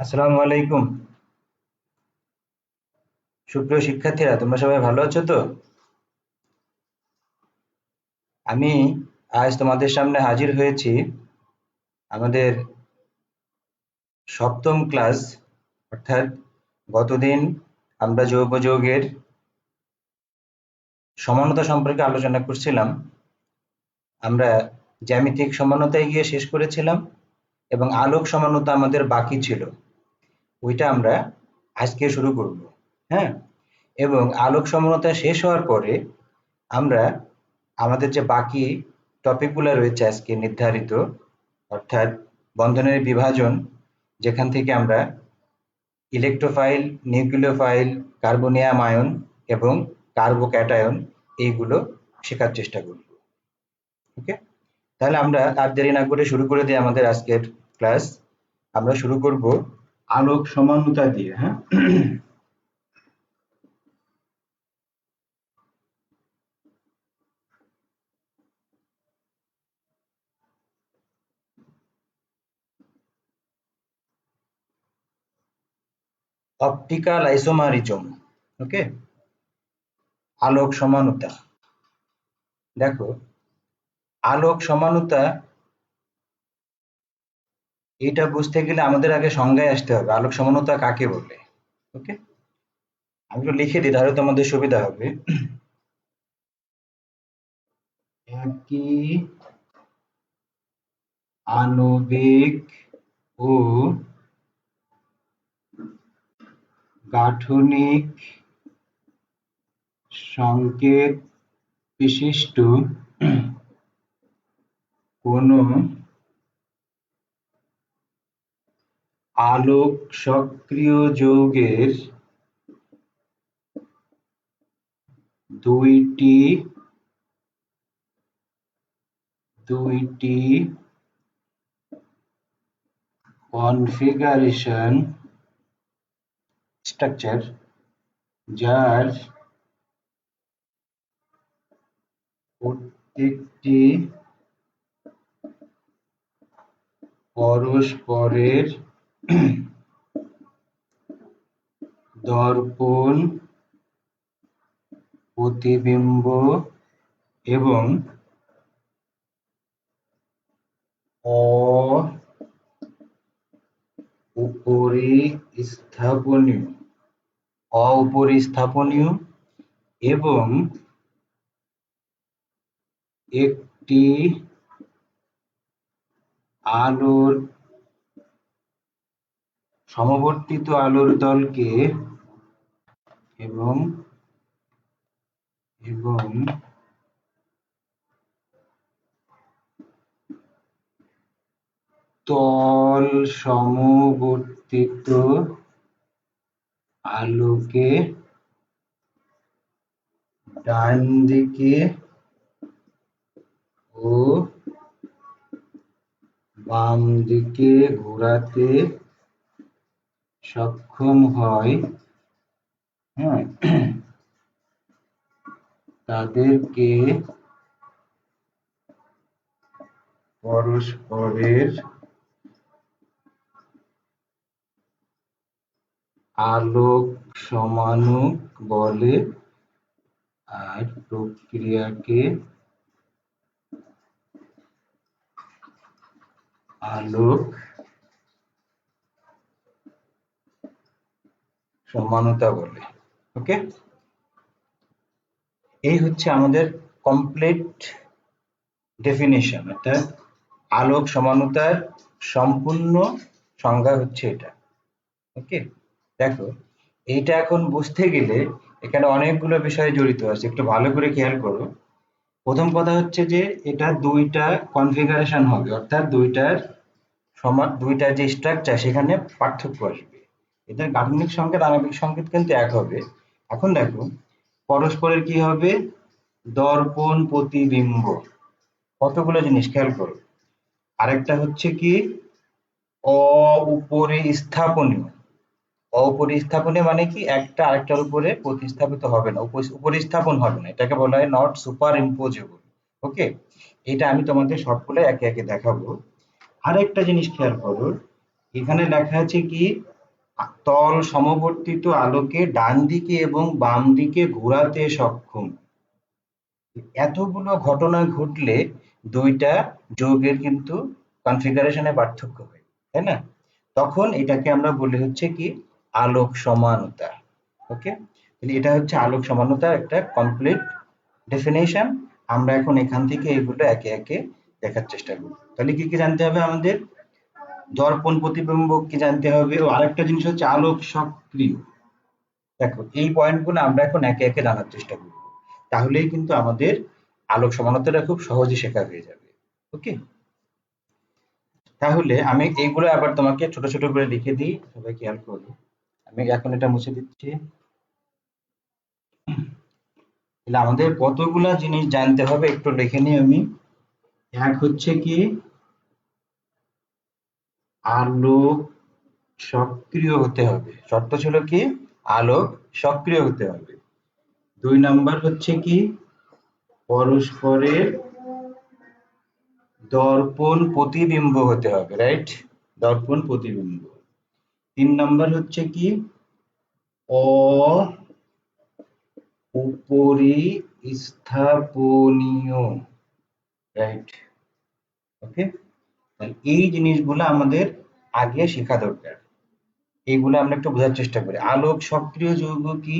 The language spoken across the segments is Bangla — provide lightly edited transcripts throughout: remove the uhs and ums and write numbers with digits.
আসসালামু আলাইকুম। সুপ্রিয় শিক্ষার্থীরা, তোমরা সবাই ভালো আছো তো? আমি আজ তোমাদের সামনে হাজির হয়েছি আমাদের সপ্তম ক্লাস, অর্থাৎ গতদিন আমরা জৈব যৌগের সমানতা সম্পর্কে আলোচনা করছিলাম। আমরা জ্যামিতিক সমানতায় গিয়ে শেষ করেছিলাম এবং আলোক সমানতা আমাদের বাকি ছিল, ওইটা আমরা আজকে শুরু করব। হ্যাঁ, এবং আলোক সমানতা শেষ হওয়ার পরে আমরা আমাদের যে বাকি টপিকগুলো রয়েছে আজকে নির্ধারিত, অর্থাৎ বন্ধনের বিভাজন, যেখান থেকে আমরা ইলেকট্রোফাইল, নিউক্লিওফাইল, কার্বনিয়াম আয়ন এবং কার্বোক্যাটায়ন এইগুলো শেখার চেষ্টা করব। ওকে, তাহলে আমরা আর দেরি না করে শুরু করে দিই আমাদের আজকের ক্লাস। আমরা শুরু করব আলোক সমানুতা দিয়ে। হ্যাঁ, অপটিক্যাল আইসোমারিজম। ওকে, আলোক সমানুতা। দেখো, আলোক সমানুতা এটা বুঝতে গেলে আমাদের আগে সংজ্ঞায় আসতে হবে আলোক সমানুতা কাকে বলে। ওকে, আমি একটু লিখে দিই তাহলে তোমাদের সুবিধা হবে। একই আণবিক ও গাঠনিক সংকেত বিশিষ্ট কোনো আলোক সক্রিয় যৌগের দুইটি কনফিগারেশন স্ট্রাকচার, যার প্রত্যেকটি পরস্পরের দর্পণ প্রতিবিম্ব এবং অপরিস্থাপনীয় এবং একটি আলোর সমবর্তিত আলোর দলকে এবং এবং তল সমবর্তিত আলোকে ডান দিকে ও বাম দিকে ঘোরাতে সক্ষম হয়, হ্যাঁ, তাদেরকে পরস্পরের আলোক সমানুক বলে, আর প্রক্রিয়াকে আলোক সমানুতা বলে। ওকে, এই হচ্ছে আমাদের কমপ্লিট ডেফিনিশন, অর্থাৎ আলোক সমানুতার সম্পূর্ণ সংজ্ঞা হচ্ছে এটা। ওকে, দেখো, এইটা এখন বুঝতে গেলে এখানে অনেকগুলো বিষয় জড়িত আছে, একটু ভালো করে খেয়াল করো। প্রথম কথা হচ্ছে যে এটা দুইটা কনফিগারেশন হবে, অর্থাৎ দুইটা যে স্ট্রাকচার সেখানে পার্থক্য আসবে। এদের গাঠনিক সংকেত আণবিক সংকেত কিন্তু এক হবে। এখন দেখো, পরস্পরের কি হবে, দর্পণ প্রতিবিম্ব, কতগুলো জিনিস খেয়াল করো। আরেকটা হচ্ছে কি, অপরিস্থাপনীয়। অপরিস্থাপনীয় মানে কি, একটা আরেকটার উপরে প্রতিস্থাপিত হবে না, উপরিস্থাপন হবে না, এটাকে বলা হয় নট সুপার ইম্পোজেবল। ওকে, এটা আমি তোমাদের সবগুলো একে একে দেখাবো। আরেকটা জিনিস খেয়াল করো, এখানে লেখা আছে কি, তল সমবর্তিত আলোকে ডান দিকে এবং বাম দিকে ঘোরাতে সক্ষম। এতগুলো ঘটনা ঘটলে দুইটা যৌগের কিন্তু কনফিগারেশনে পার্থক্য হয়, তাই না? তখন এটাকে আমরা বলি হচ্ছে কি, আলোক সমানতা। ওকে, তাহলে এটা হচ্ছে আলোক সমানতার একটা কমপ্লিট ডেফিনেশন। আমরা এখন এখান থেকে এগুলো একে একে দেখার চেষ্টা করব। তাহলে কি কি জানতে হবে আমাদের? দর্পণ প্রতিবিম্ব কি জানতে হবে, ও আরেকটা জিনিস হচ্ছে আলোক সক্রিয়। দেখো এই পয়েন্টগুলো আমরা এখন একে একে জানার চেষ্টা করব, তাহলেই কিন্তু আমাদের আলোক সমানতাটা খুব সহজে শেখা হয়ে যাবে। ওকে, তাহলে আমি এইগুলো আবার তোমাকে ছোট ছোট করে লিখে দিই, সবাই খেয়াল করো। আমি এখন এটা মুছে দিচ্ছি। তাহলে আমাদের কতগুলা জিনিস জানতে হবে একটু লিখে নিই আমি। এক হচ্ছে কি, আলোক সক্রিয় হতে হবে, শর্ত ছিল কি, আলোক সক্রিয় হতে হবে। ২ নাম্বার হচ্ছে কি, পরস্পরের দর্পণ প্রতিবিম্ব হতে হবে, রাইট? দর্পণ প্রতিবিম্ব। ৩ নাম্বার হচ্ছে কি, অপরিস্থাপনীয়, রাইট? ওকে, এই জিনিসগুলো আমাদের আগে শেখা দরকার। এইগুলো আমরা একটু বোঝার চেষ্টা করি। আলোক সক্রিয় যৌগ কি,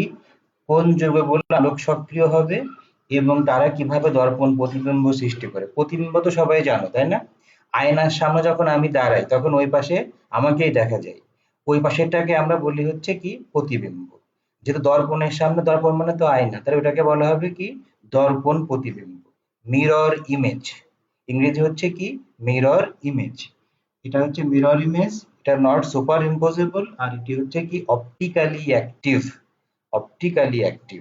কোন যৌগ বললে আলোক সক্রিয় হবে, এবং তারা কিভাবে দর্পণ প্রতিবিম্ব সৃষ্টি করে। প্রতিবিম্ব তো সবাই জানো, তাই না? আয়নার সামনে যখন আমি দাঁড়াই তখন ওই পাশে আমাকেই দেখা যায়, ওই পাশেরটাকে আমরা বলি হচ্ছে কি, প্রতিবিম্ব। যেহেতু দর্পণের সামনে, দর্পণ মানে তো আয়না, তাহলে ওটাকে বলা হবে কি, দর্পণ প্রতিবিম্ব। মিরর ইমেজ, ইংরেজি হচ্ছে কি, মিরর ইমেজ। এটা হচ্ছে মিরর ইমেজ, এটা নট সুপার ইম্পোজেবল, আর এটি হচ্ছে কি, অপটিক্যালি অ্যাক্টিভ। Optically active.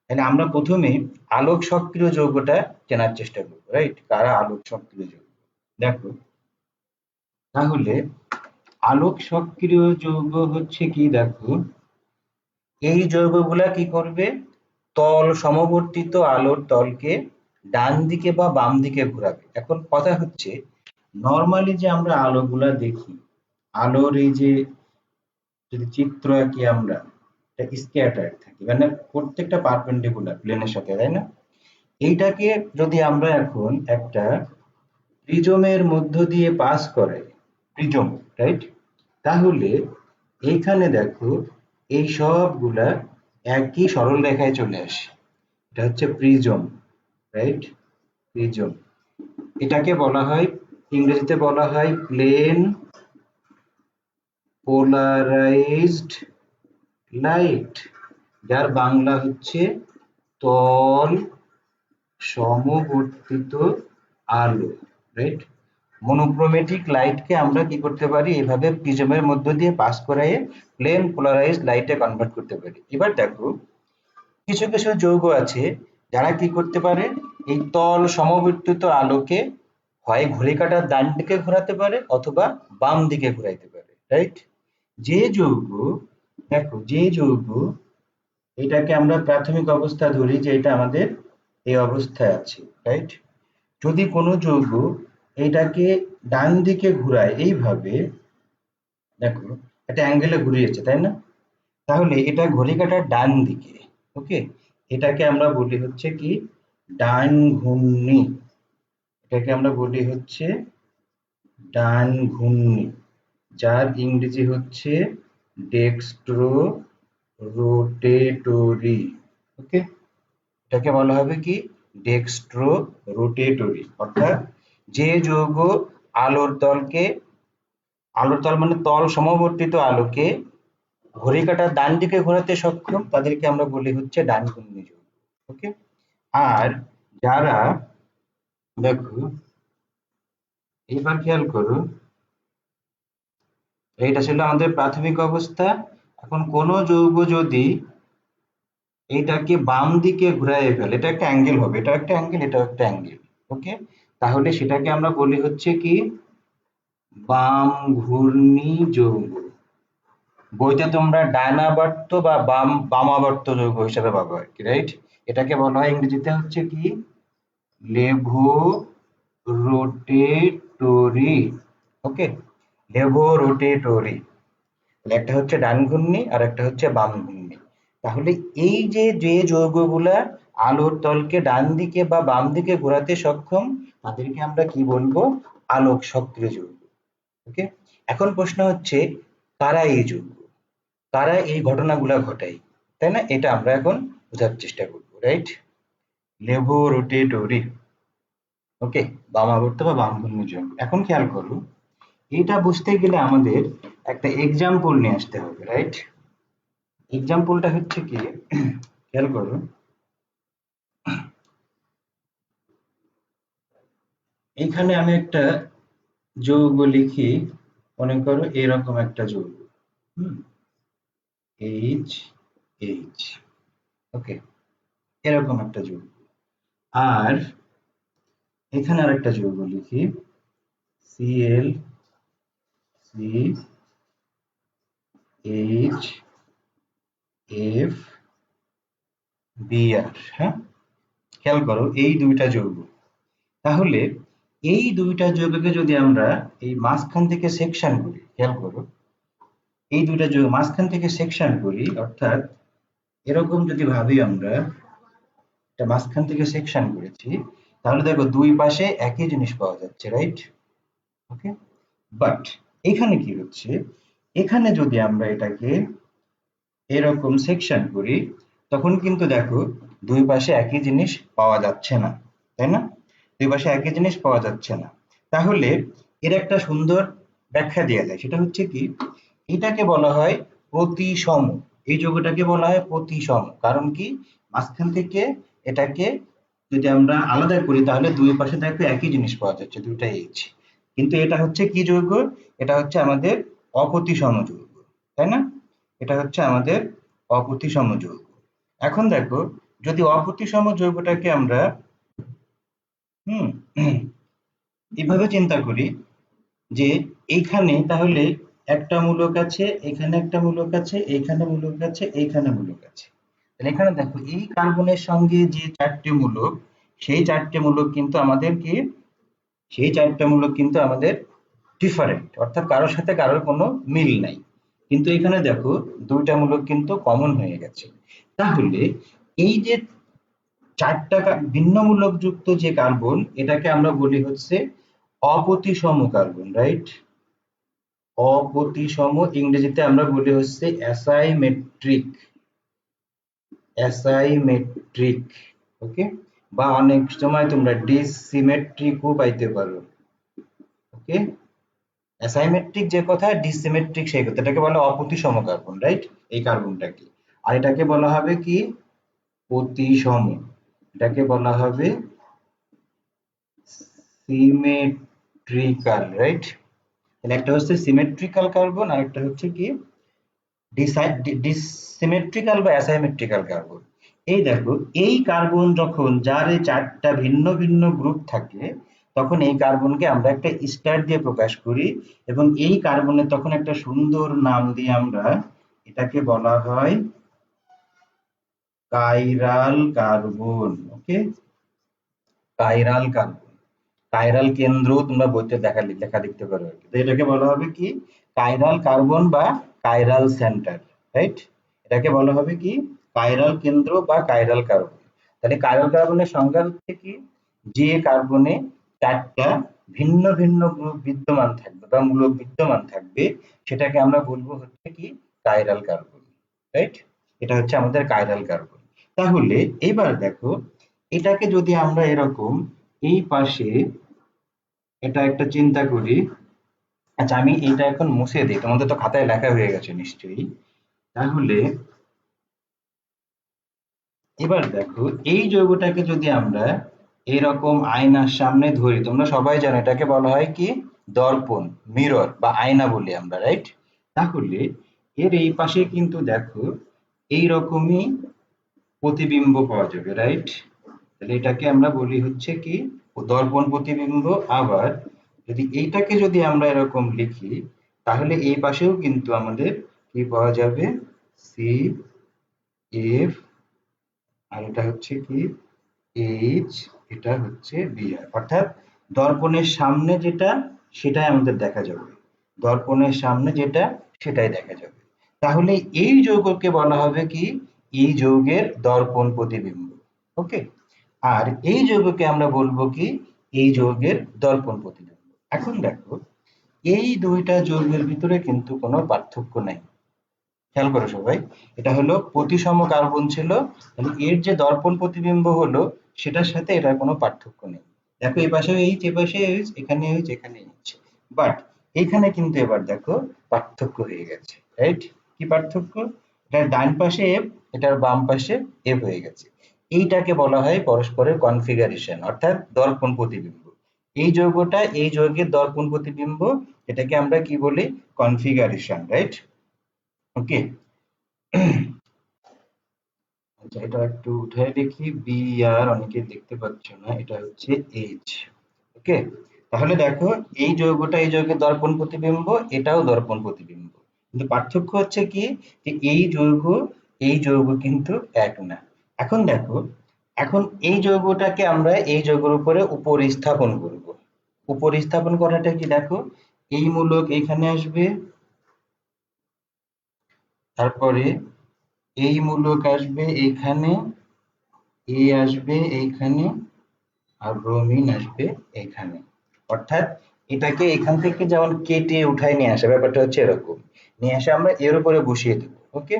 তাহলে আমরা প্রথমে আলোক সক্রিয় যৌগটা চেনার চেষ্টা করবো, রাইট? কারা আলোক সক্রিয় যৌগ? দেখো, তাহলে আলোক সক্রিয় যৌগ হচ্ছে কি, দেখো এই যৌগগুলা কি করবে, তল সমবর্তিত আলোর তলকে ডান দিকে বা বাম দিকে ঘোরাবে। এখন কথা হচ্ছে, নর্মালি যে আমরা আলোগুলা দেখি, আলোর এই যে যদি চিত্র আঁকি আমরা, এটা স্ক্যাটার্ড থাকে, মানে প্রত্যেকটা পারপেন্ডিকুলার প্লেনের সাথে, তাই না? এইটাকে যদি আমরা এখন একটা প্রিজমের মধ্য দিয়ে পাস করাই, প্রিজম, রাইট? তাহলে এইখানে দেখো এই সবগুলা একই সরল রেখায় চলে আসে। এটা হচ্ছে প্রিজম, রাইট? প্রিজম। এটাকে বলা হয়, ইংরেজিতে বলা হয় প্লেন পোলারাইজড লাইট, যার বাংলা হচ্ছে তল সমবর্তিত আলো, রাইট? মনোক্রোমেটিক লাইটকে আমরা কি করতে পারি, এভাবে প্রিজমের মধ্য দিয়ে পাস করাইয়ে প্লেন পোলারাইজড লাইটে কনভার্ট করতে পারি। এবার দেখো, কিছু কিছু যৌগ আছে যারা কি করতে পারে, এই তল সমবর্তিত আলোকে হয় ঘড়ি কাঁটার ডান দিকে ঘোরাতে পারে অথবা বাম দিকে ঘোরাইতে পারে, রাইট? যে যৌগ, দেখো যে যৌগ, এটাকে আমরা প্রাথমিক অবস্থা ধরি যে এটা আমাদের এই অবস্থায় আছে, রাইট? যদি কোনো যৌগ এটাকে ডান দিকে ঘুরায় এইভাবে, দেখো একটা অ্যাঙ্গেলে ঘুরিয়েছে, তাই না? তাহলে এটা ঘড়ি কাঁটার ডান দিকে। ওকে, এটাকে আমরা বলি হচ্ছে কি, ডান ঘূর্ণি। এটাকে আমরা বলি হচ্ছে ডান ঘূর্ণি, যার ইংরেজি হচ্ছে ডেক্সট্রো রোটেটরি। ওকে, এটাকে বলা হবে কি, ডেক্সট্রো রোটেটরি। অর্থাৎ যে যৌগ আলোর তলকে, আলোর তল মানে তল সমবর্তিত আলোকে ঘড়ি কাঁটার ডান দিকে ঘোরাতে সক্ষম, তাদেরকে আমরা বলি হচ্ছে ডান ঘূর্ণি যৌগ। ওকে, আর যারা, দেখো এবার খেয়াল করো, এইটা ছিল আমাদের প্রাথমিক অবস্থা। এখন কোন যৌগ যদি এইটাকে বাম দিকে ঘুরায় ফেলে, এটা একটা অ্যাঙ্গেল হবে, এটা একটা অ্যাঙ্গেল, এটাও একটা অ্যাঙ্গেল। ওকে, তাহলে সেটাকে আমরা বলি হচ্ছে কি, বাম ঘূর্ণি যৌগ। বইতে তোমরা ডায়নাবর্ত বা বামাবর্ত যৌগ হিসাবে পাবো আর কি, রাইট? এটাকে বলা হয় ইংরেজিতে হচ্ছে কি, লেভো রোটেটরি। ওকে, লেভোরোটেটরি। একটা হচ্ছে ডান ঘূর্ণি আর একটা হচ্ছে বাম ঘূর্ণি। তাহলে এই যে যে যৌগগুলা আলোর তলকে ডান দিকে বা বাম দিকে ঘোরাতে সক্ষম তাদেরকে আমরা কি বলবো? আলোক সক্রিয় যৌগ। ওকে, এখন প্রশ্ন হচ্ছে কারা এই যৌগ, কারা এই ঘটনাগুলা ঘটায়, তাই না? এটা আমরা এখন বোঝার চেষ্টা করবো, রাইট? লেভোরোটেটরি। ওকে, বামাবর্ত বা বাম ঘূর্ণি যৌগ। এখন খেয়াল করো, এটা বুঝতে গেলে আমাদের একটা এক্সাম্পল নিয়ে আসতে হবে, রাইট? এক্সাম্পলটা হচ্ছে কি, খেয়াল করো, এখানে আমি একটা যৌগ লিখি, মনে করো এরকম একটা যৌগ, হুম, এইচ এইচ। ওকে, এরকম একটা যৌগ। আর এখানে আরেকটা যৌগ লিখি, CL C H F BR. হ্যাঁ, খেয়াল করো এই দুইটা যৌগ। তাহলে এই দুইটা যৌগকে যদি আমরা এই মাঝখান থেকে সেকশন করি, খেয়াল করো, এই দুইটা যৌগ মাঝখান থেকে সেকশন করি, অর্থাৎ এরকম যদি ভাবি আমরা, এটা মাঝখান থেকে সেকশন করেছি, তাহলে দেখো দুই পাশে একই জিনিস পাওয়া যাচ্ছে, রাইট? ওকে, বাট এখানে কি হচ্ছে, এখানে যদি আমরা এটাকে এরকম সেকশন করি, তখন কিন্তু দেখো দুই পাশে একই জিনিস পাওয়া যাচ্ছে না, তাই না? দুই পাশে একই জিনিস পাওয়া যাচ্ছে না। তাহলে এর একটা সুন্দর ব্যাখ্যা দেওয়া যায়, সেটা হচ্ছে কি, এটাকে বলা হয় প্রতিসম। এই যৌগটাকে বলা হয় প্রতিসম। কারণ কি, মাঝখান থেকে এটাকে যদি আমরা আলাদা করি তাহলে দুই পাশে দেখো একই জিনিস পাওয়া যাচ্ছে, দুইটা এইচ। কিন্তু এটা হচ্ছে কি যৌগ? এটা হচ্ছে আমাদের অপ্রতিসম যৌগ, তাই না? এটা হচ্ছে আমাদের অপ্রতিসম যৌগ। এখন দেখো, যদি অপ্রতিসম যৌগটাকে আমরা হুম এভাবে চিন্তা করি যে এইখানে তাহলে একটা মূলক আছে, এখানে একটা মূলক আছে, এইখানে মূলক আছে, এইখানে মূলক আছে। তাহলে এখানে দেখো এই কার্বনের সঙ্গে যে চারটে মূলক, সেই চারটে মূলক কিন্তু আমাদের কি, সেই চারটে মূলক কিন্তু আমাদের ডিফারেন্ট, অর্থাৎ কারোর সাথে কারোর কোনো মিল নাই। কিন্তু এখানে দেখো দুইটা মূলক কিন্তু কমন হয়ে গেছে। তাহলে এই যে চারটা ভিন্ন মূলক যুক্ত যে কার্বন, এটাকে আমরা বলি হচ্ছে অপ্রতিসম কার্বন, রাইট? অপ্রতিসম ইংরেজিতে আমরা বলি হচ্ছে অ্যাসাইমেট্রিক। অ্যাসাইমেট্রিক। ওকে, বা অনেক সময় তোমরা ডিসিমেট্রিকও পাইতে পারো। ওকে, অ্যাসাইমেট্রিক যে কথা, ডিসিমেট্রিক সেই কথা, এটাকে বলা অপ্রতিসম কার্বন, রাইট? এই কার্বনটাকে। আর এটাকে বলা হবে কি, প্রতিসম। এটাকে বলা হবে সিমেট্রিক্যাল, রাইট? তাহলে একটা হচ্ছে সিমেট্রিক্যাল কার্বন আর একটা হচ্ছে কি ডিসিমেট্রিক্যাল বা অ্যাসাইমেট্রিক্যাল কার্বন। এই দেখো, এই কার্বন যখন যার এই চারটা ভিন্ন ভিন্ন গ্রুপ থাকে, তখন এই কার্বনকে আমরা একটা স্টার দিয়ে প্রকাশ করি, এবং এই কার্বনের তখন একটা সুন্দর নাম দিয়ে আমরা এটাকে বলা হয় কাইরাল কার্বন। ওকে, কাইরাল কার্বন। কাইরাল কেন্দ্র তোমরা বইতে লেখা দেখতে পারো আর কি। তো এটাকে বলা হবে কি, কাইরাল কার্বন বা কাইরাল সেন্টার, রাইট? এটাকে বলা হবে কি, কাইরাল কেন্দ্র বা কাইরাল কার্বন। তাহলে কাইরাল কার্বনের সংজ্ঞা হচ্ছে কি, যে কার্বনে চারটা ভিন্ন ভিন্ন গ্রুপ বিদ্যমান থাকবে বা মূলক বিদ্যমান থাকবে, সেটাকে আমরা বলবো হচ্ছে কি কাইরাল কার্বন, রাইট? এটা হচ্ছে আমাদের কাইরাল কার্বন। তাহলে এবার দেখো, এটাকে যদি আমরা এরকম এই পাশে এটা একটা চিন্তা করি। আচ্ছা, আমি এটা এখন মুছে দিই, তোমাদের তো খাতায় লেখা হয়ে গেছে নিশ্চয়ই। তাহলে এবার দেখো, এই যৌগটাকে যদি আমরা এরকম আয়নার সামনে ধরি, তোমরা সবাই জানো এটাকে বলা হয় কি দর্পণ, মিরর বা আয়না বলি আমরা, রাইট? তাহলে এর এই পাশে কিন্তু দেখো এইরকমই প্রতিবিম্ব পাওয়া যাবে, রাইট? তাহলে এটাকে আমরা বলি হচ্ছে কি দর্পণ প্রতিবিম্ব। আবার যদি এইটাকে যদি আমরা এরকম লিখি, তাহলে এই পাশেও কিন্তু আমাদের কি পাওয়া যাবে, সি এফ, আর এটা হচ্ছে কি এইচ, এটা হচ্ছে বিআর। অর্থাৎ দর্পণের সামনে যেটা সেটাই আমাদের দেখা যাবে। দর্পণের সামনে যেটা সেটাই দেখা যাবে। তাহলে এই যৌগকে বলা হবে কি, এই যৌগের দর্পণ প্রতিবিম্ব। ওকে, আর এই যৌগকে আমরা বলবো কি, এই যৌগের দর্পণ প্রতিবিম্ব। এখন দেখো, এই দুইটা যৌগের ভিতরে কিন্তু কোনো পার্থক্য নাই। খেয়াল করো সবাই, এটা হলো প্রতিসম কার্বন ছিল, তাহলে এর যে দর্পণ প্রতিবিম্ব হলো সেটার সাথে এটার কোনো পার্থক্য নেই। দেখো এই পাশে এইচ, এ পাশে এইচ, এখানে এইচ, এখানে এইচ, বাট এইখানে কিন্তু এবার দেখো পার্থক্য হয়ে গেছে, রাইট? কি পার্থক্য? এটার ডান পাশে এফ, এটার বাম পাশে এফ হয়ে গেছে। এইটাকে বলা হয় পরস্পরের কনফিগারেশন, অর্থাৎ দর্পণ প্রতিবিম্ব। এই যৌগটা এই যৌগের দর্পণ প্রতিবিম্ব, এটাকে আমরা কি বলি? Configuration, right? ওকে, আচ্ছা এটা একটু উঠায় দেখি, বি আর অনেকে দেখতে পাচ্ছ না, এটা হচ্ছে এইচ। ওকে, তাহলে দেখো এই যৌগটা এই যৌগের দর্পণ প্রতিবিম্ব, এটাও দর্পণ প্রতিবিম্ব, কিন্তু পার্থক্য হচ্ছে কি, যে এই যৌগ কিন্তু এক না। এখন দেখো, এখন এই যৌগটাকে আমরা এই যৌগের উপরে উপরিস্থাপন করব। উপরিস্থাপন করাটা কি, দেখো এই মূলক এখানে আসবে, তারপরে এই মূলক আসবে এইখানে, এ আসবে এইখানে, আর ব্রোমিন আসবে এখানে। অর্থাৎ এটাকে এখান থেকে যেমন কেটে উঠায় নিয়ে আসা, ব্যাপারটা হচ্ছে এরকম, নিয়ে আসে আমরা এর উপরে বসিয়ে দেবো। ওকে,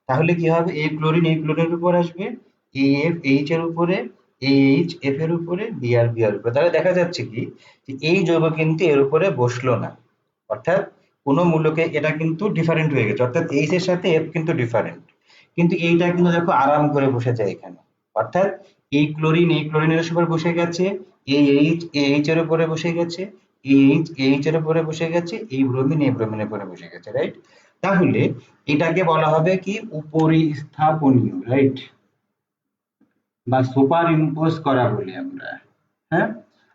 তাহলে কি হবে, এই ক্লোরিনের উপর আসবে, এ এফ এইচ এর উপরে, এ এইচ এফ এর উপরে, বি আর বি আর উপরে। তাহলে দেখা যাচ্ছে কি, যে এই যৌগ কিন্তু এর উপরে বসলো না, অর্থাৎ কোনো মূলকে এটা কিন্তু ডিফারেন্ট হয়ে গেছে, অর্থাৎ এইচ এর সাথে এফ কিন্তু ডিফারেন্ট, কিন্তু এইটা কিন্তু দেখো আরাম করে বসে যায় এখানে। অর্থাৎ এই ক্লোরিনের উপর বসে গেছে, এই এইচ এইচ এর উপরে বসে গেছে, এইচ এইচ এর উপরে বসে গেছে, এই ব্রোমিন এই ব্রোমিনের উপরে বসে গেছে, রাইট? তাহলে এটাকে বলা হবে কি, উপরিস্থাপনীয়, রাইট? বা সুপার ইম্পোজ করা বলি আমরা, হ্যাঁ?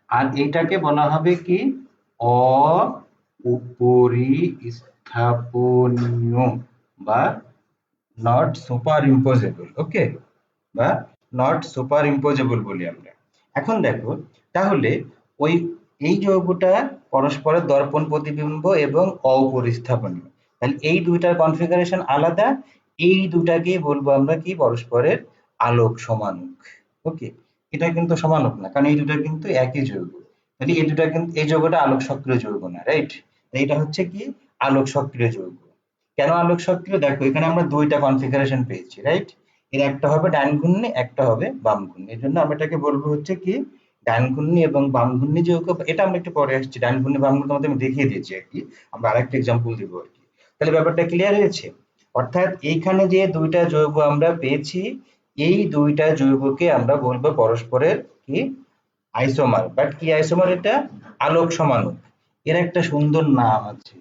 আর এটাকে বলা হবে কি, অউপরিস্থাপনীয়, বা নট সুপার ইম্পোজেবল। ওকে, বা নট সুপার ইম্পোজেবল বলি আমরা। এখন দেখো, তাহলে ওই এই যৌগটা পরস্পরের দর্পণ প্রতিবিম্ব এবং অপরিস্থাপনীয়, তাহলে এই দুইটার কনফিগারেশন আলাদা, এই দুটাকেই বলবো আমরা কি, পরস্পরের আলোক সমানুক। ওকে, এটা কিন্তু সমানুক না, কারণ এই দুটা কিন্তু একই যৌগ। তাহলে এই দুটা কিন্তু, এই যৌগটা আলোক সক্রিয় যৌগ না, রাইট? এইটা হচ্ছে কি, আলোক সক্রিয় যৌগ। কেন আলোক সক্রিয়? দেখো এখানে আমরা দুইটা কনফিগারেশন পেয়েছি, রাইট? এর একটা হবে ডান ঘূর্ণি, একটা হবে বাম ঘূর্ণি, এর জন্য আমরা এটাকে বলবো হচ্ছে কি, ডান ঘূর্ণি এবং বাম ঘূর্ণি যৌগ। এটা আমরা একটু পরে আসছি, ডান ঘূর্ণি বাম ঘূর্ণি তোমাদের আমি দেখিয়ে দিয়েছি আর কি, আমরা আরেকটা এক্সাম্পল দিব আর কি। তাহলে ব্যাপারটা ক্লিয়ার হয়েছে? অর্থাৎ এইখানে যে দুইটা যৌগ আমরা পেয়েছি, এই দুইটা যৌগকে আমরা বলবো পরস্পরের কি, আইসোমার। বাট কি আইসোমার এটা? আলোক সমানুক। এর একটা সুন্দর নাম আছে,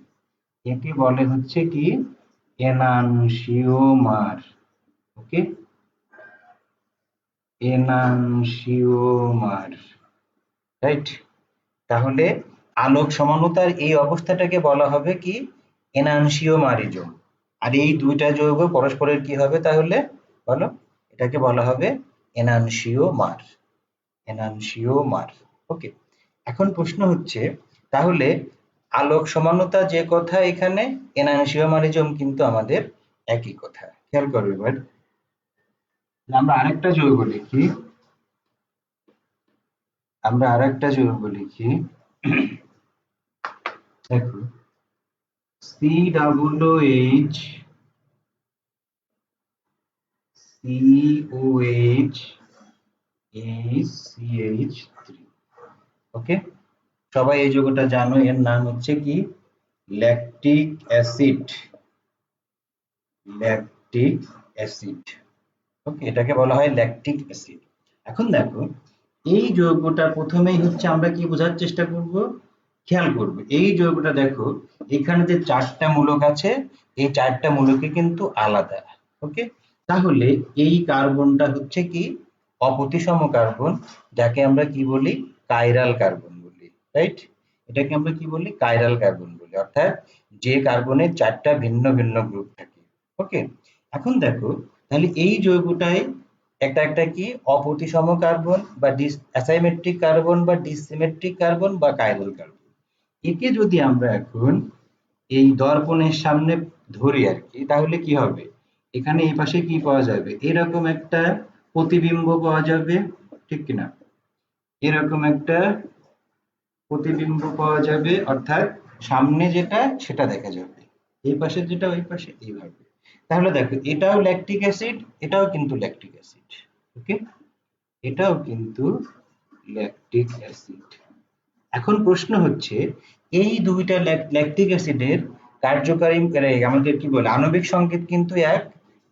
একে বলে হচ্ছে কি, এনানসিওমার। ওকে, এনানসিওমার, রাইট? তাহলে আলোক সমানুতার এই অবস্থাটাকে বলা হবে কি, এনানসিওমারিজম। আর এই দুইটা যৌগ পরস্পরের কি হবে তাহলে, বলো? এটাকে বলা হবে এনানসিওমার, এনানসিওমার। ওকে, এখন প্রশ্ন হচ্ছে, তাহলে আলোক সমানুতা যে কথা এখানে, এনানসিওমারিজম কিন্তু আমাদের একই কথা। খেয়াল করো এবার, আমরা আরেকটা যৌগ লিখি, আমরা আরেকটা যৌগ লিখি, দেখো COOH, COH, HCH3। ওকে, সবাই এই যৌগটা জানো, এর নাম হচ্ছে কি, ল্যাকটিক অ্যাসিড, ল্যাকটিক অ্যাসিড। ওকে, এটাকে বলা হয় ল্যাকটিক অ্যাসিড। এখন দেখো, এই যৌগটা প্রথমেই হচ্ছে আমরা কি বোঝার চেষ্টা করব, খেয়াল করবে এই যৌগটা, দেখো এখানে যে চারটা মূলক আছে, এই চারটা মূলকে কিন্তু আলাদা। ওকে, তাহলে এই কার্বনটা হচ্ছে কি, অপ্রতিসম কার্বন, যাকে আমরা কি বলি, কাইরাল কার্বন বলি, রাইট? এটাকে আমরা কি বলি, কাইরাল কার্বন বলি, অর্থাৎ যে কার্বনের চারটা ভিন্ন ভিন্ন গ্রুপ থাকে। ওকে, এখন দেখো, তাহলে এই যৌগটায় একটা একটা কি, অপ্রতিসম কার্বন বা অ্যাসাইমেট্রিক কার্বন বা ডিসিমেট্রিক কার্বন বা কাইরাল কার্বন। একে যদি আমরা এখন এই দর্পণের সামনে ধরি আর কি, তাহলে কি হবে, এখানে এই পাশে কি পাওয়া যাবে, এরকম একটা প্রতিবিম্ব পাওয়া যাবে, ঠিক কিনা, এরকম একটা প্রতিবিম্ব পাওয়া যাবে, অর্থাৎ সামনে যেটা সেটা দেখা যাবে, এই পাশে যেটা ওই পাশে, এইভাবে। তাহলে দেখো এটাও ল্যাকটিক অ্যাসিড, এটাও কিন্তু ল্যাকটিক অ্যাসিড, ওকে, এটাও কিন্তু ল্যাকটিক অ্যাসিড। এখন প্রশ্ন হচ্ছে, এই দুইটা ল্যাকটিক অ্যাসিডের কার্যকারী আমাদের কি বলে আণবিক সংকেত কিন্তু এক,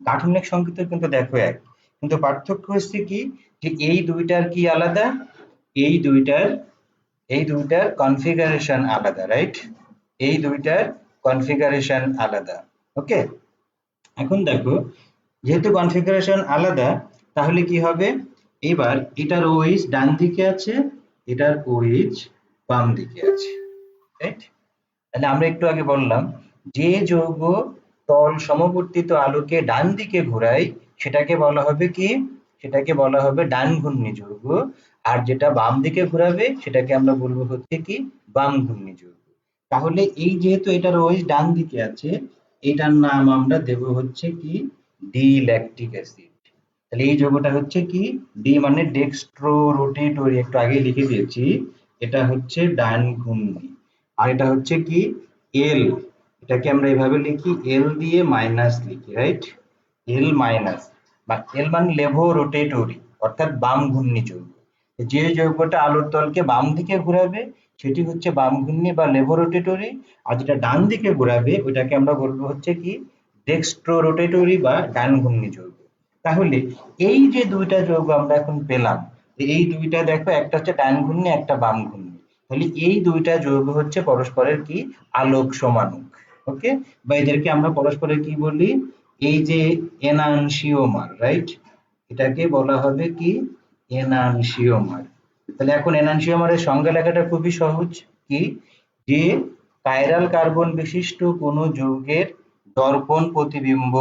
গাঠনিক সংকেত কিন্তু দেখো এক, কিন্তু পার্থক্য হচ্ছে কি, যে এই দুইটার কি আলাদা, এই দুইটার এই দুইটার কনফিগারেশন আলাদা, রাইট, এই দুইটার কনফিগারেশন আলাদা, ওকে। এখন দেখো যেহেতু কনফিগারেশন আলাদা, তাহলে কি হবে, এবার এটার ওএইচ ডান দিকে আছে, এটার ওএইচ বাম দিকে আছে, রাইট। তাহলে আমরা একটু আগে বললাম, যে যৌগ তল সমবর্তিত আলোকে ডান দিকে ঘোরায় সেটাকে বলা হবে কি, সেটাকে বলা হবে ডান ঘূর্ণি যৌগ, আর যেটা বাম দিকে ঘোরাবে সেটাকে আমরা বলবো হচ্ছে কি বাম ঘূর্ণি যৌগ। তাহলে এই যেহেতু এটার ওএইচ ডান দিকে আছে, এটার নাম আমরা দেব হচ্ছে কি ডি ল্যাকটিক অ্যাসিড। তাহলে এই যৌগটা হচ্ছে কি, ডি মানে ডেক্সট্রো রোটেটরি, একটু আগে লিখে দিয়েছি, এটা হচ্ছে ডান ঘূর্ণি, আর এটা হচ্ছে কি এল, এটাকে আমরা এভাবে লিখি, এল দিয়ে মাইনাস লিখি, রাইট, এল মাইনাস, বা এল মানে লেভো রোটেটরি, অর্থাৎ বাম ঘূর্ণি যৌগ। যে যৌগটা আলোর তলকে বাম দিকে ঘোরাবে সেটি হচ্ছে বাম ঘূর্ণি বা লেভো রোটেটরি, আর যেটা ডান দিকে ঘোরাবে ওইটাকে আমরা বলবো হচ্ছে কি ডেক্সট্রো রোটেটরি বা ডান ঘূর্ণি যৌগ। তাহলে এই যে দুইটা যৌগ আমরা এখন পেলাম, এই দুইটা দেখো, একটা হচ্ছে ডান ঘূর্ণি, একটা বাম ঘূর্ণি, তাহলে এই দুইটা যৌগ হচ্ছে পরস্পরের কি আলোক সমানুক, ওকে, বা এদেরকে আমরা পরস্পরের কি বলি, এই যে এনানসিওমার, রাইট, এটাকে বলা হবে কি এনানসিওমার। তাহলে এখন এনানসিওমারের সংজ্ঞা লেখাটা খুবই সহজ, কি যে কাইরাল কার্বন বিশিষ্ট কোনো যৌগের দর্পণ প্রতিবিম্ব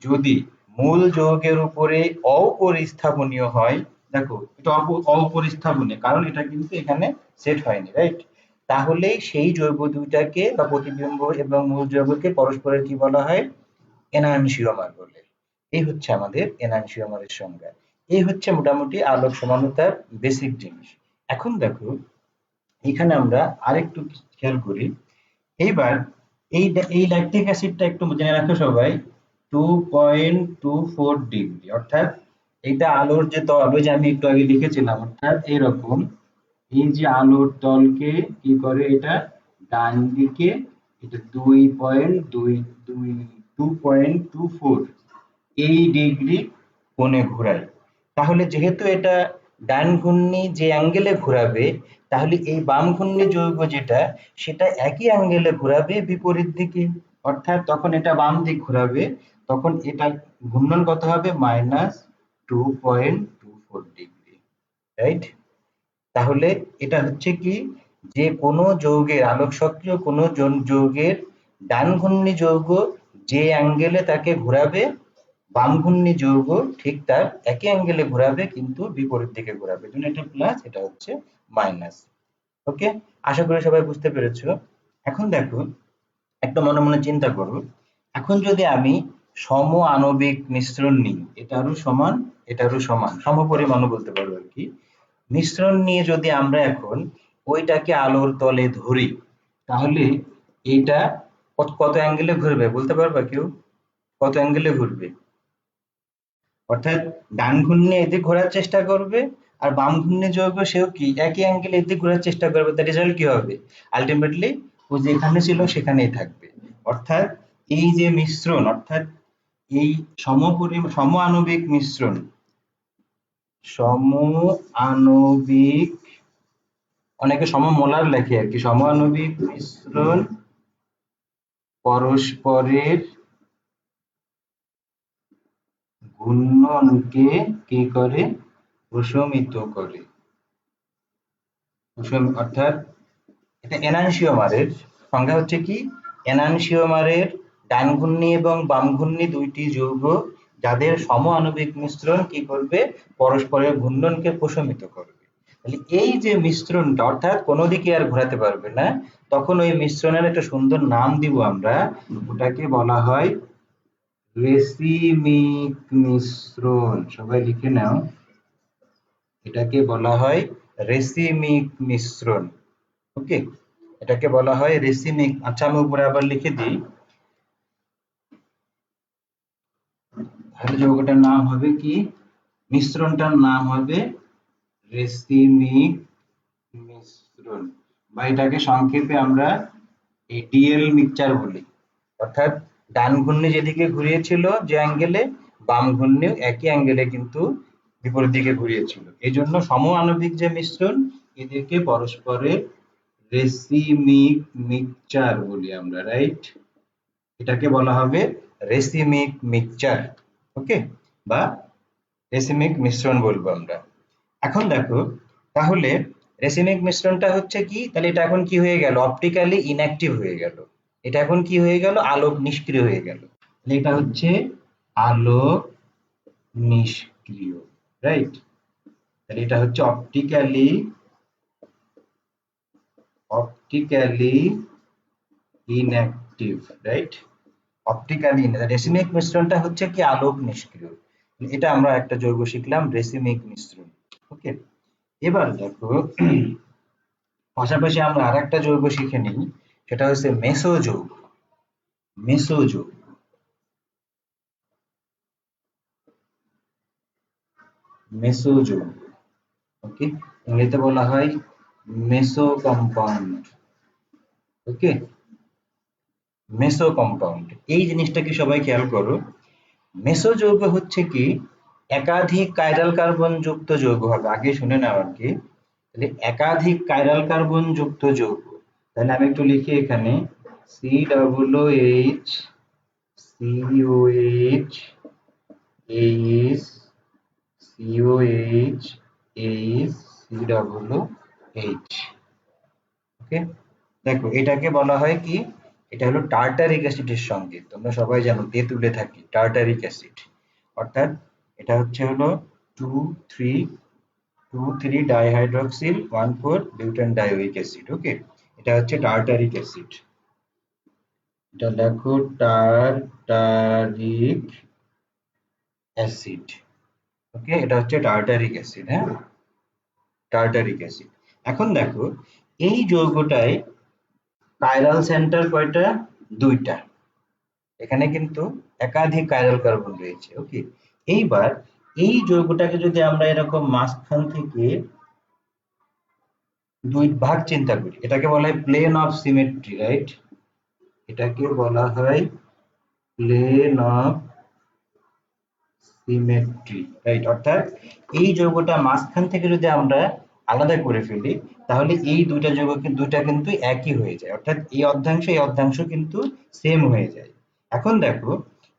যদি মূল যৌগের উপরে অপরিস্থাপনীয় হয়, দেখো এটা অপরিস্থাপনীয়, কারণ এটা কিন্তু এখানে সেট হয়নি, রাইট, তাহলে সেই যৌগ দুইটাকে বা প্রতিবিম্ব এবং মূল যৌগকে পরস্পরের কি বলা হয়, এনানসিওমার বলে। এই হচ্ছে আমাদের এনানসিওমারের সংজ্ঞা। এই হচ্ছে মোটামুটি আলোক সমানুতার বেসিক জিনিস। এখন দেখো এখানে আমরা আরেকটু খেয়াল করি, এইবার এই ল্যাকটিক অ্যাসিডটা একটু জেনে রাখো সবাই, 2.24 ডিগ্রি, অর্থাৎ এটা আলোর যে তল, ওই যে আমি একটু আগে লিখেছিলাম, অর্থাৎ এরকম, এই যে আলোর তলকে কি করে, এটা ডান দিকে, এটা 2.24 এই ডিগ্রি কোণে ঘোরায়। তাহলে যেহেতু এটা ডান ঘূর্ণি যে অ্যাঙ্গেলে ঘোরাবে, তাহলে এই বাম ঘূর্ণি যৌগ যেটা, সেটা একই অ্যাঙ্গেলে ঘোরাবে বিপরীত দিকে, অর্থাৎ তখন এটা বাম দিক ঘোরাবে, তখন এটা ঘূর্ণন কত হবে, -2.24 ডিগ্রি, রাইট। তাহলে এটা হচ্ছে কি, যে কোনো যৌগের আলোক সক্রিয় কোনো যৌগের ডান ঘূর্ণি যৌগ যে অ্যাঙ্গেলে তাকে ঘোরাবে, বাম ঘূর্ণি যৌগ ঠিক তার একই অ্যাঙ্গেলে ঘোরাবে কিন্তু বিপরীত দিকে ঘোরাবে, এজন্য এটা প্লাস, এটা হচ্ছে মাইনাস, ওকে। আশা করি সবাই বুঝতে পেরেছো। এখন দেখো একটা মনে মনে চিন্তা করো, এখন যদি আমি সম আণবিক মিশ্রণ নিই, এটারও সমান এটারও সমান, সমপরিমাণও বলতে পারো আর কি, মিশ্রণ নিয়ে যদি আমরা এখন ওইটাকে আলোর তলে ধরি, তাহলে এইটা কত কত অ্যাঙ্গেলে ঘুরবে বলতে পারবা কেউ, কত অ্যাঙ্গেলে ঘুরবে, অর্থাৎ ডান ঘূর্ণি এদিক ঘোরার চেষ্টা করবে, আর বাম ঘূর্ণি যৌগ সেও কি একই অ্যাঙ্গেলে এদিক ঘোরার চেষ্টা করবে, তার রেজাল্ট কি হবে, আলটিমেটলি ও যেখানে ছিল সেখানেই থাকবে। অর্থাৎ এই যে মিশ্রণ, অর্থাৎ এই সম আণবিক মিশ্রণ, সম আণবিক, অনেকে সমমোলার লেখে আর কি, সমাণবিক মিশ্রণ পরস্পরের ঘূর্ণনকে কি করে, প্রশমিত করে, অর্থাৎ এটা এনানসিওমারের সংজ্ঞা হচ্ছে কি, এনানসিওমারের ডান ঘূর্ণি এবং বাম ঘূর্ণি দুইটি যৌগ যাদের সম আণবিক মিশ্রণ কি করবে, পরস্পরের ঘূর্ণনকে প্রশমিত করবে। তাহলে এই যে মিশ্রণটা অর্থাৎ কোনো দিকে আর ঘোরাতে পারবে না, তখন ওই মিশ্রণের একটা সুন্দর নাম দিব আমরা, ওটাকে বলা হয় রেসিমিক মিশ্রণ। সবাই লিখে নাও, এটাকে বলা হয় রেসিমিক মিশ্রণ। ওকে, এটাকে বলা হয় রেসিমিক। আচ্ছা, আমি উপরে আবার লিখে দিই, তাহলে যৌগটার নাম হবে কি, মিশ্রণটার নাম হবে রেসিমিক মিশ্রণ, বা এটাকে সংক্ষেপে আমরা ডিএল মিক্সচার বলি। অর্থাৎ ডান ঘূর্ণি যেদিকে ঘুরিয়েছিল যে অ্যাঙ্গেলে, বাম ঘূর্ণিও একই অ্যাঙ্গেলে কিন্তু বিপরীত দিকে ঘুরিয়েছিল। এই জন্য সম আণবিক যে মিশ্রণ, এদেরকে পরস্পরের রেসিমিক মিক্সচার বলি আমরা, রাইট? এটাকে বলা হবে রেসিমিক মিক্সচার। ওকে, বা রেসিমিক মিশ্রণ বলবো আমরা। এখন দেখো, তাহলে রেসিমিক মিশ্রণটা হচ্ছে কি, তাহলে এটা এখন কি হয়ে গেল, অপটিক্যালি ইনঅ্যাক্টিভ হয়ে গেল। এটা এখন কি হয়ে গেল, আলোক নিষ্ক্রিয় হয়ে গেল। তাহলে এটা হচ্ছে আলোক নিষ্ক্রিয়, রাইট? তাহলে এটা হচ্ছে optically inactive, right? Optically racemic মিশ্রণটা হচ্ছে কি আলোক নিষ্ক্রিয়। এটা আমরা একটা যৌগ শিখলাম, রেসিমিক মিশ্রণ। ওকে, এবার দেখো, পাশাপাশি আমরা আরেকটা যৌগ শিখে নিই, সেটা হচ্ছে মেসোযৌগ। মেসোযৌগ, মেসোযৌগ। ওকে, ইংরেজিতে বলা হয় মেসো কম্পাউন্ড। ওকে, মেসো কম্পাউন্ড, এই জিনিসটা কি সবাই খেয়াল করো। মেসোযৌগ হচ্ছে কি একাধিক কাইরাল কার্বন যুক্ত যৌগ হবে। আগে শুনে নাও আর কি, তাহলে একাধিক কাইরাল কার্বন যুক্ত যৌগ। তাহলে আমি একটু লিখি এখানে, COOH, COH, AS, COH, AS, COOH। ওকে, দেখো এটাকে বলা হয় কি, এটা হলো টার্টারিক অ্যাসিডের সঙ্গে, তোমরা সবাই জানো তেঁতুলে থাকে টার্টারিক অ্যাসিড। অর্থাৎ এটা হচ্ছে হলো two three two three dihydroxyl 1,4 butane dioic acid. Okay, এটা হচ্ছে টার্টারিক অ্যাসিড। এটা লেখো টার্টারিক অ্যাসিড। ওকে, এটা হচ্ছে টার্টারিক অ্যাসিড। হ্যাঁ, টার্টারিক অ্যাসিড। এখন দেখো, এই যৌগটায় কাইরাল সেন্টার কয়টা, দুইটা। এখানে কিন্তু একাধিক কাইরাল কার্বন রয়েছে। ওকে, এইবার এই যৌগটাকে যদি আমরা এরকম মাঝখান থেকে দুই ভাগ চিন্তা করি, এটাকে বলা হয় প্লেন অফ সিমেট্রি, রাইট? এটাকে বলা হয় প্লেন অফ সিমেট্রি, রাইট? অর্থাৎ এই যৌগটা মাঝখান থেকে যদি আমরা আলাদা করে ফেলি, তাহলে এই দুইটা যৌগ দুইটা কিন্তু একই হয়ে যায়। অর্থাৎ এই অর্ধাংশ এই অর্ধাংশ কিন্তু সেম হয়ে যায়। এখন দেখো,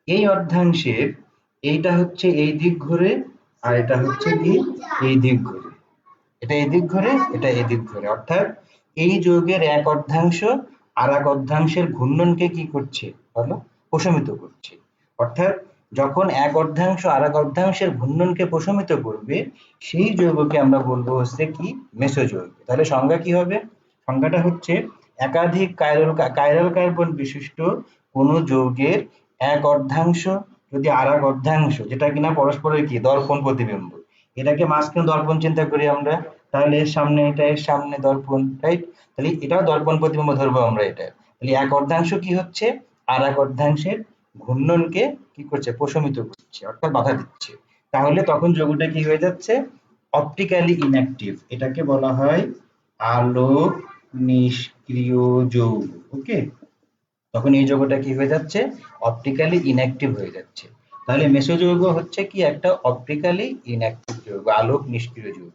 এই অর্ধাংশের এইটা হচ্ছে এই দিক ঘুরে, আর এটা হচ্ছে কি এই দিক ঘুরে। এটা এদিক ঘুরে, এটা এদিক ঘুরে। অর্থাৎ এই যৌগের এক অর্ধাংশ আর এক অর্ধাংশের ঘূর্ণনকে কি করছে, বলো, প্রশমিত করছে। অর্থাৎ যখন এক অর্ধাংশ আর এক অর্ধাংশের ঘূর্ণনকে প্রশমিত করবে, সেই যৌগকে আমরা বলবো হচ্ছে কি মেসোযৌগ। তাহলে সংজ্ঞা কি হবে, সংজ্ঞাটা হচ্ছে একাধিক কাইরাল কার্বন বিশিষ্ট কোন যৌগের এক অর্ধাংশ যদি আর এক অর্ধাংশ, যেটা কিনা পরস্পরের কি দর্পণ প্রতিবিম্ব, এটাকে মাঝখানে দর্পণ চিন্তা করি আমরা, তাহলে এর সামনে এটা, এর সামনে দর্পণ, রাইট? তাহলে এটাও দর্পণ প্রতিবিম্ব ধরবো আমরা এটা। তাহলে এক অর্ধাংশ কি হচ্ছে আর এক অর্ধাংশের ঘূর্ণনকে কি করছে, প্রশমিত করছে, অর্থাৎ বাধা দিচ্ছে। তাহলে তখন যৌগটা কি হয়ে যাচ্ছে, অপটিক্যালি ইনঅ্যাক্টিভ। এটাকে বলা হয় আলোক নিষ্ক্রিয় যৌগ। ওকে, তখন এই যৌগটা কি হয়ে যাচ্ছে, অপটিক্যালি ইনঅ্যাক্টিভ হয়ে যাচ্ছে। তাহলে মেসোযৌগ হচ্ছে কি একটা অপটিক্যালি ইনঅ্যাক্টিভ যৌগ, আলোক নিষ্ক্রিয় যৌগ।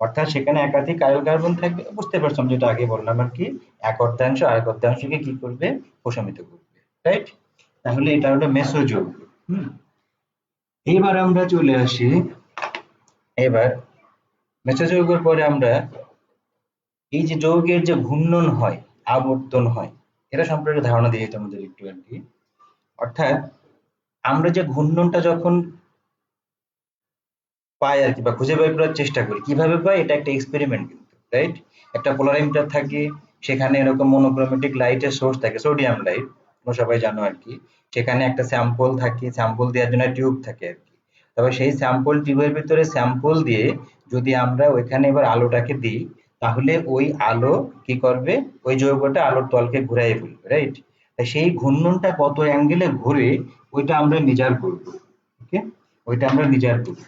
অর্থাৎ সেখানে একাধিক কার্বন কার্বন থাকবে, বুঝতে পারছো আমি যেটা আগে বললাম আর কি, এক অর্ধাংশ আরেক অর্ধাংশকে কি করবে, প্রশমিত করবে, রাইট? তাহলে এটা হলো মেসোযৌগ। হুম, এইবার আমরা চলে আসি, এবার মেসোযৌগের পরে আমরা এই যে যৌগের যে ঘূর্ণন হয়, আবর্তন হয়, এটা সম্পর্কে ধারণা দিয়ে তোমাদের একটু আর কি। অর্থাৎ আমরা যে ঘূর্ণনটা যখন পাই আর কি, বা খুঁজে বের করার চেষ্টা করি। কিভাবে পাই? এটা একটা এক্সপেরিমেন্ট কিন্তু, রাইট? একটা পোলারিমিটার থাকে, সেখানে এরকম মনোক্রোমেটিক লাইটের সোর্স থাকে, সোডিয়াম লাইট, তোমরা সবাই জানো আর কি। সেখানে একটা স্যাম্পল থাকে, স্যাম্পল দেওয়ার জন্য টিউব থাকে আর কি। তবে সেই স্যাম্পল টিউবের ভিতরে স্যাম্পল দিয়ে যদি আমরা ওইখানে এবার আলোটাকে দিই, তাহলে ওই আলো কি করবে? ওই যৌগটা আলোর তলকে ঘুরাই ফেলবে, রাইট? তাই সেই ঘূর্ণনটা কত অ্যাঙ্গেলে ঘুরে, ওইটা আমরা মেজার করব। ওকে, ওইটা আমরা মেজার করব।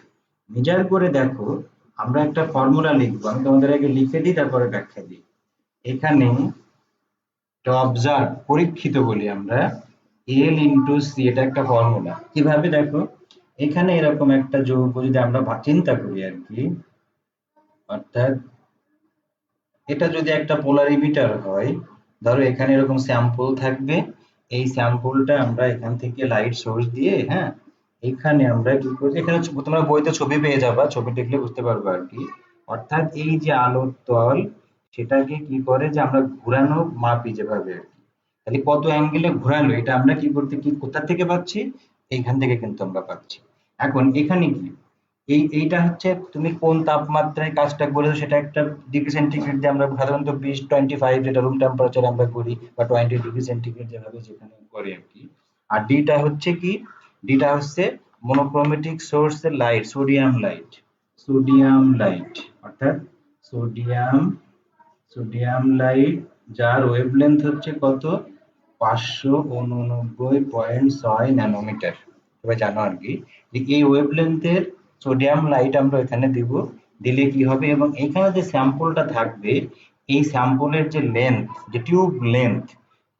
মেজার করে দেখো, আমরা একটা ফর্মুলা লিখবো, আমি তোমাদের আগে লিখে দিই, তারপরে ব্যাখ্যা দিই। এখানে অবজার্ভ, পরীক্ষিত বলি আমরা, এল ইন্টু সি, এটা একটা ফর্মুলা। কিভাবে দেখো, এখানে এরকম একটা যৌগ যদি আমরা চিন্তা করি আর কি, অর্থাৎ এটা যদি একটা পোলারিমিটার হয়, ধরো এখানে এরকম স্যাম্পল থাকবে। এই স্যাম্পলটা আমরা এখান থেকে লাইট সোর্স দিয়ে, হ্যাঁ, এখানে আমরা কি করি, এখানে তোমরা বইতে ছবি পেয়ে যাবা, ছবি দেখলে বুঝতে পারবে আর কি। অর্থাৎ এই যে আলোর তল, সেটাকে কি করে যে আমরা ঘুরানো মাপি যেভাবে আর কি। তাহলে কত অ্যাঙ্গেলে ঘোরালো, এটা আমরা কি করতে, কি কোথা থেকে পাচ্ছি? এইখান থেকে কিন্তু আমরা পাচ্ছি। এখন এখানে কি, এইটা হচ্ছে তুমি কোন তাপমাত্রায় কাজটা করেছো, সেটা একটা ডিগ্রি সেন্টিগ্রেড দিয়ে আমরা সাধারণত 20-25 যেটা রুম টেম্পারেচার আমরা করি, বা 20 ডিগ্রি সেন্টিগ্রেড যেভাবে যেখানে করে আর কি। আর ডিটা হচ্ছে কি, ডিটা হচ্ছে মনোক্রোমেটিক সোর্সের light, sodium light, sodium light, অর্থাৎ সোডিয়াম, সোডিয়াম লাইট, যার ওয়েভলেন্থ হচ্ছে কত? 589.6 ন্যানোমিটার। সবাই জানো আর কি। এই ওয়েভলেন্থের সোডিয়াম লাইট আমরা এখানে দিব। দিলে কি হবে, এবং এইখানে যে স্যাম্পলটা থাকবে, এই স্যাম্পলের যে লেন্থ, যে টিউব লেন্থ,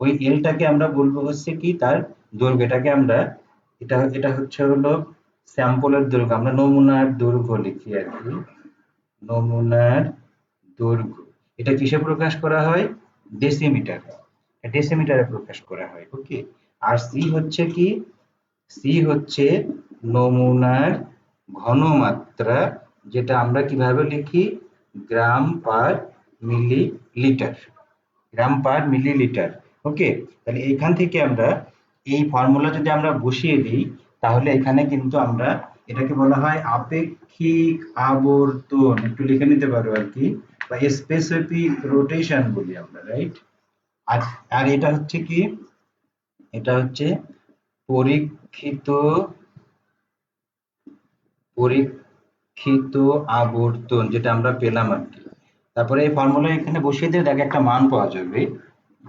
ওই এলটাকে আমরা বলবো হচ্ছে কি তার দৈর্ঘ্য। এটাকে আমরা, এটা এটা হচ্ছে হলো স্যাম্পলের দৈর্ঘ্য, আমরা নমুনার দৈর্ঘ্য লিখি আর কি, নমুনার দৈর্ঘ্য। এটা কিসে প্রকাশ করা হয়? ডেসিমিটার, ডেসিমিটারে প্রকাশ করা হয়। ওকে। আর সি হচ্ছে কি, সি হচ্ছে নমুনার ঘনমাত্রা, যেটা আমরা কিভাবে লিখি? গ্রাম পার মিলিলিটার, গ্রাম পার মিলিলিটার। ওকে। তাহলে এইখান থেকে আমরা এই ফর্মুলা যদি আমরা বসিয়ে দিই, তাহলে এখানে কিন্তু আমরা, এটাকে বলা হয় আপেক্ষিক আবর্তন, একটু লিখে নিতে পারো আর কি, বা স্পেসিফিক রোটেশন বলি আমরা, রাইট? আর আর এটা হচ্ছে কি, এটা হচ্ছে পরীক্ষিত, পরীক্ষিত আবর্তন, যেটা আমরা পেলাম আর কি। তারপরে এই ফর্মুলা এখানে বসিয়ে দিয়ে দেখে একটা মান পাওয়া যাবে।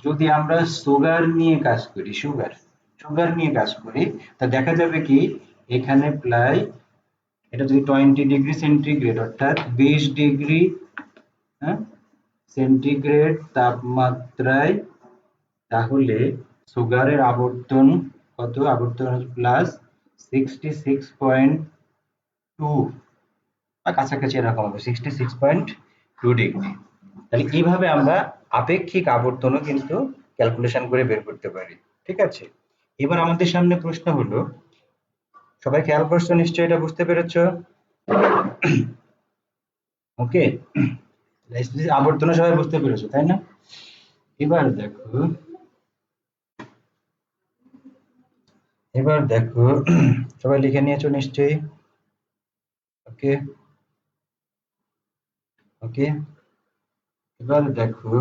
যদি আমরা সুগার নিয়ে কাজ করি, সুগার, সুগার নিয়ে কাজ করি, তা দেখা যাবে কি, এখানে প্রায়, এটা যদি 20 ডিগ্রি সেন্টিগ্রেড, অর্থাৎ 20 ডিগ্রি, হ্যাঁ, সেন্টিগ্রেড তাপমাত্রায়, তাহলে সুগারের আবর্তন কত? আবর্তন প্লাস 66.2, বা কাছাকাছি এরকম হবে, 66.2 ডিগ্রি। তাহলে এইভাবে আমরা আপেক্ষিক আবর্তনও কিন্তু ক্যালকুলেশন করে বের করতে পারি। ঠিক আছে। এবার আমাদের সামনে প্রশ্ন হলো, সবাই খেয়াল করছো নিশ্চয়ই, এটা বুঝতে পেরেছো? ওকে, আবর্তনও সবাই বুঝতে পেরেছো, তাই না? এবার দেখো, এবার দেখো, সবাই লিখে নিয়েছো নিশ্চয়ই? ওকে, ওকে। এবার দেখো,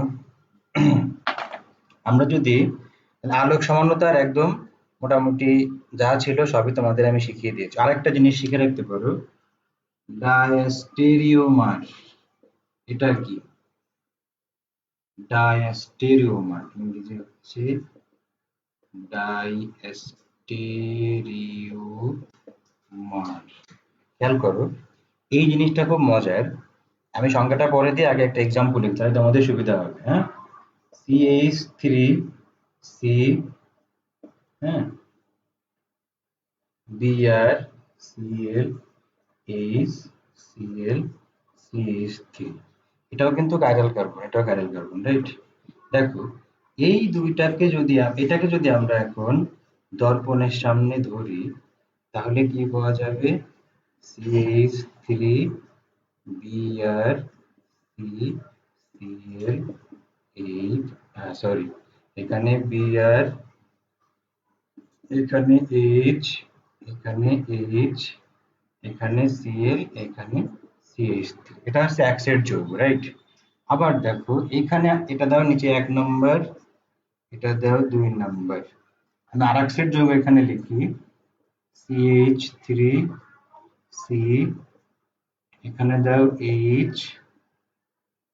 আমরা যদি আলোক সমানুতার একদম মোটামুটি যা ছিল সবই তোমাদের আমি শিখিয়ে দিয়েছি। আরেকটা জিনিস শিখে রাখতে পারো, ডায়াস্টেরিওমার। এটা কি? ডায়াস্টেরিওমার ইংরেজি হচ্ছে ডায়াস্টেরিওমার। খেয়াল করো, এই জিনিসটা খুব মজার। আমি সংখ্যাটা পরে দিয়ে আগে একটা এক্সাম্পল লিখতে, তাহলে তোমাদের সুবিধা হবে। হ্যাঁ, CH3, হ্যাঁ, BrCl, এটাও কিন্তু কাইরাল কার্বন, এটাও কাইরাল কার্বন, রাইট? দেখো, এই দুইটাকে যদি এটাকে যদি আমরা এখন দর্পণের সামনে ধরি, তাহলে কি পাওয়া যাবে? CH3, BrCl8, সরি, এখানে Br, এখানে H, এখানে H, এখানে Cl, এখানে CH3, এটা হচ্ছে এক সেট যৌগ, রাইট? আবার দেখো এখানে এটা দাও নিচে 1 নম্বর, এটা দাও 2 নম্বর। আমি আরেক সেট যৌগ এখানে লিখি, CH3C, এখানে দাও H,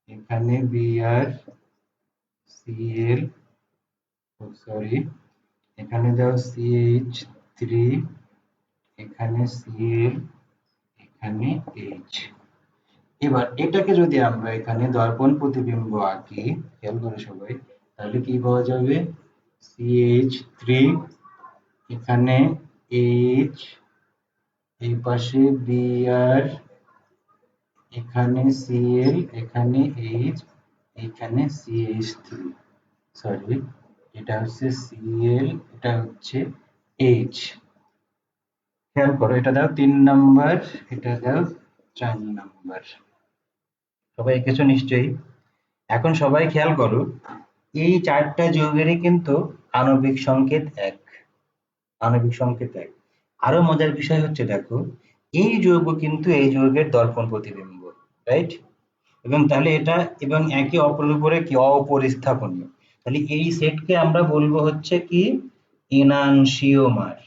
এখানে Br, Cl, সরি, এখানে দাও CH3, এখানে Cl, এখানে H। এবার এটাকে যদি আমরা এখানে দর্পণ প্রতিবিম্ব আঁকি, খেয়াল করে সবাই, তাহলে কি পাওয়া যাবে? CH3, এখানে H, এই পাশে Br, এখানে Cl, এখানে H, এখানে CH3, সরি, এটা হচ্ছে Cl, এটা হচ্ছে H। খেয়াল করো, এটা দাও 3 নাম্বার, এটা দাও 4 নাম্বার। সবাই এঁকেছো নিশ্চয়ই? এখন সবাই খেয়াল করো, এই চারটা যৌগেরই কিন্তু আণবিক সংকেত এক, আণবিক সংকেত এক। আরো মজার বিষয় হচ্ছে দেখো, এই যৌগ কিন্তু এই যৌগের দর্পণ প্রতিবিম্ব, রাইট? এবং তাহলে এটা এবং একে অপরের উপরে কি অপরিস্থাপনীয়, তাহলে এই সেটকে আমরা বলবো হচ্ছে কি এনানসিওমার।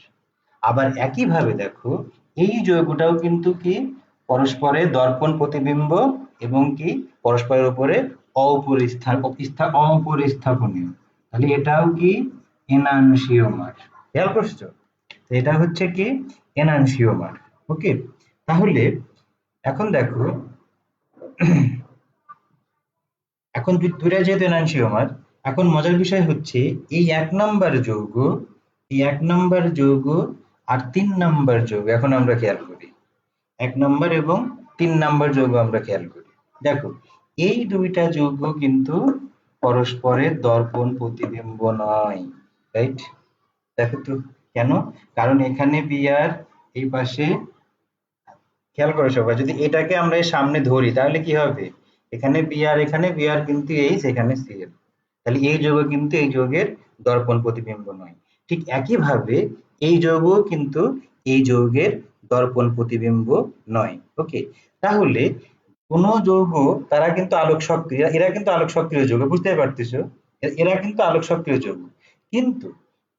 আবার একইভাবে দেখো, এই যৌগটাও কিন্তু কি পরস্পরের দর্পণ প্রতিবিম্ব এবং কি পরস্পরের উপরে অপরিস্থাপনীয়, তাহলে এটাও কি এনানসিওমার। খেয়াল করছো? তো এটা হচ্ছে কি এনানসিওমার। ওকে, তাহলে এখন দেখো, এখন দুইটা যেহেতু এনানসিওমার, এখন মজার বিষয় হচ্ছে এই এক নাম্বার যৌগ, এই এক নাম্বার যৌগ আর 3 নাম্বার যৌগ এখন আমরা খেয়াল করি, 1 নাম্বার এবং 3 নাম্বার যৌগ আমরা খেয়াল করি। দেখো, এই দুইটা যৌগ কিন্তু পরস্পরের দর্পণ প্রতিবিম্ব নয়, রাইট? দেখো তো কেন? কারণ এখানে Br, এই পাশে, খেয়াল করো সবাই, যদি এটাকে আমরা এর সামনে ধরি তাহলে কি হবে? এখানে Br, এখানে Br কিন্তু H, এখানে Cl, তাহলে এই যৌগ কিন্তু এই যৌগের দর্পণ প্রতিবিম্ব নয়। ঠিক একইভাবে এই যৌগও কিন্তু এই যৌগের দর্পণ প্রতিবিম্ব নয়। ওকে, তাহলে কোন যৌগ, তারা কিন্তু আলোক সক্রিয়, এরা কিন্তু আলোক সক্রিয় যৌগ, বুঝতে পারতেছো? এরা কিন্তু আলোক সক্রিয় যৌগ, কিন্তু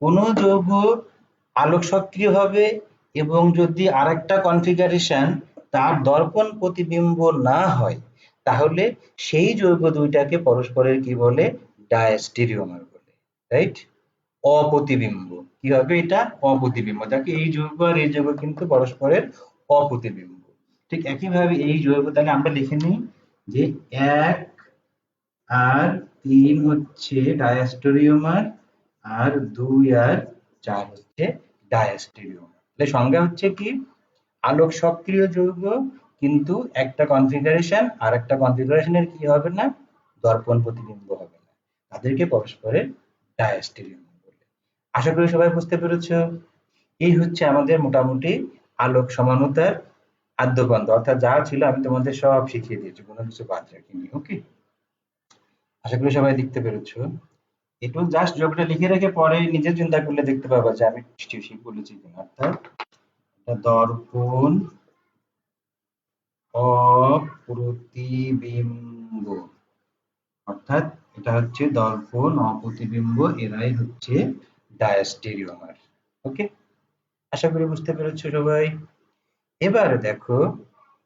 কোন যৌগ আলোক সক্রিয় হবে এবং যদি আরেকটা কনফিগারেশন তার দর্পণ প্রতিবিম্ব না হয়, তাহলে সেই যৌগ দুইটাকে পরস্পরের কি বলে? ডায়াস্টেরিওমার বলে, রাইট? অপ্রতিবিম্ব। কি হবে এটা? অপ্রতিবিম্ব। দেখো এই যৌগ আর এই যৌগ কিন্তু পরস্পরের অপ্রতিবিম্ব। ঠিক একইভাবে এই যৌগ, তাহলে আমরা লিখে নিই যে 1 আর 3 হচ্ছে ডায়াস্টেরিওমার, আর 2 আর 4 হচ্ছে ডায়াস্টেরিওমার। তাহলে সংজ্ঞা হচ্ছে কি, আলোক সক্রিয় যৌগ কিন্তু একটা কনফিগারেশন আর একটা কনফিগারেশনের কি হবে না? দর্পণ প্রতিবিম্ব হবে না, তাদেরকে পরস্পরের ডায়াস্টেরিওমার বলে। আশা করি সবাই বুঝতে পেরেছো। এই হচ্ছে আমাদের মোটামুটি আলোক সমানুতার আদ্যপান্ত, অর্থাৎ যা ছিল আমি তোমাদের সব শিখিয়ে দিয়েছি, কোনো কিছু বাদ রাখিনি। ওকে, আশা করি সবাই দেখতে পেরেছো। একটু জাস্ট যোগটা লিখে রেখে পরে নিজে চিন্তা করলে দেখতে পাবা যে আমি ঠিক বলেছি কিনা। অর্থাৎ দর্পণ অপ্রতিবিম্ব, অর্থাৎ এটা হচ্ছে দর্পণ অপ্রতিবিম্ব, এরাই হচ্ছে ডায়াস্টেরিওমার। ওকে, আশা করি বুঝতে পেরেছো সবাই। এবারে দেখো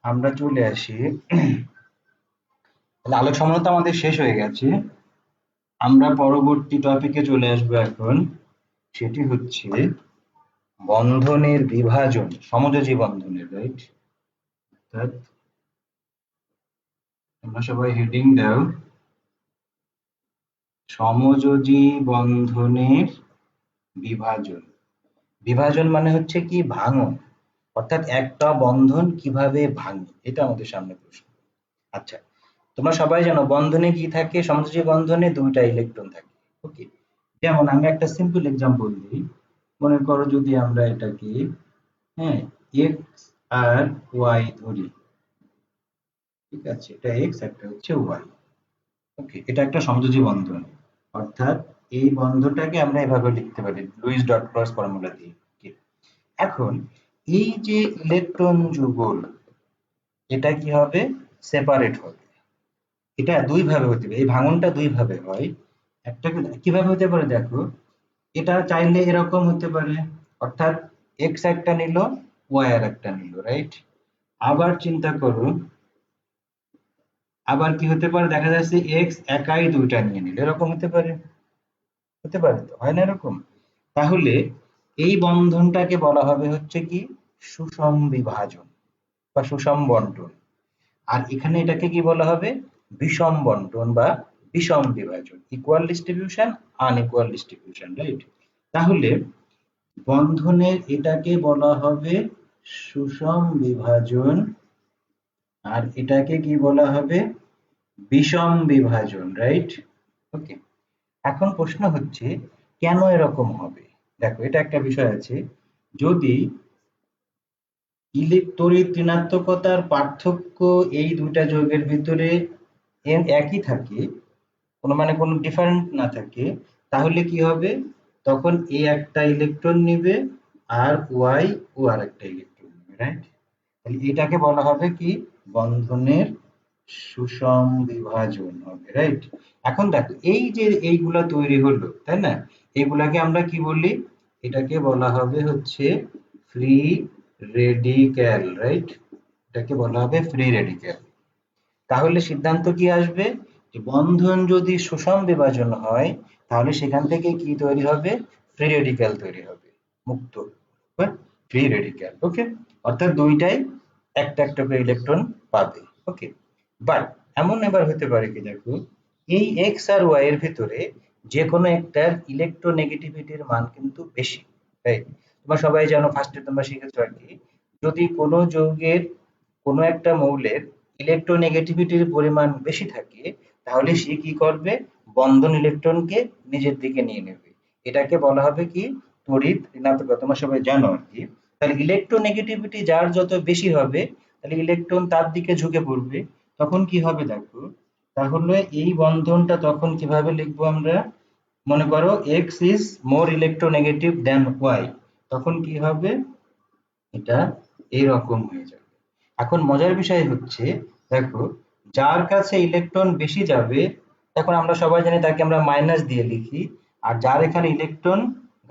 আমরা চলে আসি, তাহলে আলোক সমানুতা আমাদের শেষ হয়ে গেছে, আমরা পরবর্তী টপিকে চলে আসবো এখন, সেটি হচ্ছে বন্ধনের বিভাজন, সমযোজী বন্ধনের, রাইট? অর্থাৎ তোমরা সবাই হেডিং দাও, সমযোজী বন্ধনের বিভাজন। বিভাজন মানে হচ্ছে কি ভাঙন, অর্থাৎ একটা বন্ধন কিভাবে ভাঙে, এটা আমাদের সামনে প্রশ্ন। আচ্ছা, তোমরা সবাই জানো বন্ধনে কি থাকে? সমযোজী বন্ধনে দুইটা ইলেকট্রন থাকে। ওকে, যেমন আমি একটা সিম্পল এক্সাম্পল দিই, মনে করো যদি আমরা এটাকে, হ্যাঁ, এক্স আর ওয়াই ধরি, ঠিক আছে, এটা এক্স, একটা হচ্ছে ওয়াই। ওকে, এটা একটা সমযোজী বন্ধন, অর্থাৎ এই বন্ধনটাকে আমরা এভাবে লিখতে পারি লুইস ডট ক্রস ফর্মুলা দিয়ে। Okay, এখন এই যে ইলেকট্রন যুগল, এটা কি হবে? সেপারেট হবে। এটা দুই ভাবে হতে পারে, এই ভাঙনটা দুই ভাবে হয়। একটা কিভাবে হতে পারে দেখো, এটা চাইলে এরকম হতে পারে, অর্থাৎ এক্স একটা নিল, ওয়াই আর একটা নিল, রাইট? আবার চিন্তা করো, আবার কি হতে পারে, দেখা যাচ্ছে এক্স একাই দুইটা নিয়ে নিল, এরকম হতে পারে। হতে পারে তো, হয় না এরকম? তাহলে এই বন্ধনটাকে বলা হবে হচ্ছে কি সুষম বিভাজন বা সুষম বন্টন। আর এখানে এটাকে কি বলা হবে? বিষম বন্টন বা বিষম বিভাজন, equal distribution, unequal distribution, right? তাহলে বন্ধনের এটাকে বলা হবে সুষম বিভাজন, আর এটাকে কি বলা হবে? বিষম বিভাজন, রাইট? ওকে। এখন প্রশ্ন হচ্ছে কেন এরকম হবে? দেখো, এটা একটা বিষয় আছে। যদি তড়িৎ ঋণাত্মকতার পার্থক্য এই দুইটা যৌগের ভিতরে একই থাকে, কোনো ডিফারেন্ট না থাকে, তাহলে কি হবে? তখন এ একটা ইলেকট্রন নিবে আর ওয়াই ও আর একটা ইলেকট্রন নিবে, রাইট? তাহলে এটাকে বলা হবে কি বন্ধনের সুষম বিভাজন হবে, রাইট? এখন দেখো, এই যে এইগুলা তৈরি হলো, তাই না? এগুলাকে আমরা কি বলি? এটাকে বলা হবে হচ্ছে ফ্রি রেডিক্যাল, রাইট? এটাকে বলা হবে ফ্রি রেডিক্যাল। তাহলে সিদ্ধান্ত কি আসবে? যে বন্ধন যদি সুষম বিভাজন হয়, তাহলে সেখান থেকে কি তৈরি হবে? ফ্রি রেডিক্যাল তৈরি হবে, মুক্ত ফ্রি রেডিক্যাল। ওকে, অর্থাৎ দুইটাই একটা একটা করে ইলেকট্রন পাবে। ওকে, বাট এমন এবার হতে পারে কি দেখো, এই এক্স আর ওয়াই এর ভিতরে যে কোনো একটার ইলেকট্রোনেগেটিভিটির মান কিন্তু বেশি, রাইট? তোমরা সবাই জানো, ফার্স্টে তোমরা শিখেছো আর কি, যদি কোনো যৌগের কোনো একটা মৌলের ইলেকট্রোনেগেটিভিটির পরিমাণ বেশি থাকে, তাহলে সে কি করবে? বন্ধন ইলেকট্রনকে নিজের দিকে নিয়ে নেবে। এটাকে বলা হবে কি তড়িৎ ঋণাত্মকতা, তোমরা সবাই জানো আর কি। তাহলে ইলেকট্রোনেগেটিভিটি যার যত বেশি হবে, তাহলে ইলেকট্রন তার দিকে ঝুঁকে পড়বে। তখন কি হবে দেখো, তাহলে এই বন্ধনটা তখন কিভাবে লিখবো আমরা? মনে করো X is more electronegative than Y, তখন কি হবে? এটা এইরকম হয়ে যাবে। এখন মজার বিষয় হচ্ছে, দেখো, যার কাছে ইলেকট্রন বেশি যাবে, এখন আমরা সবাই জানি তাকে আমরা মাইনাস দিয়ে লিখি। আর যার এখানে ইলেকট্রন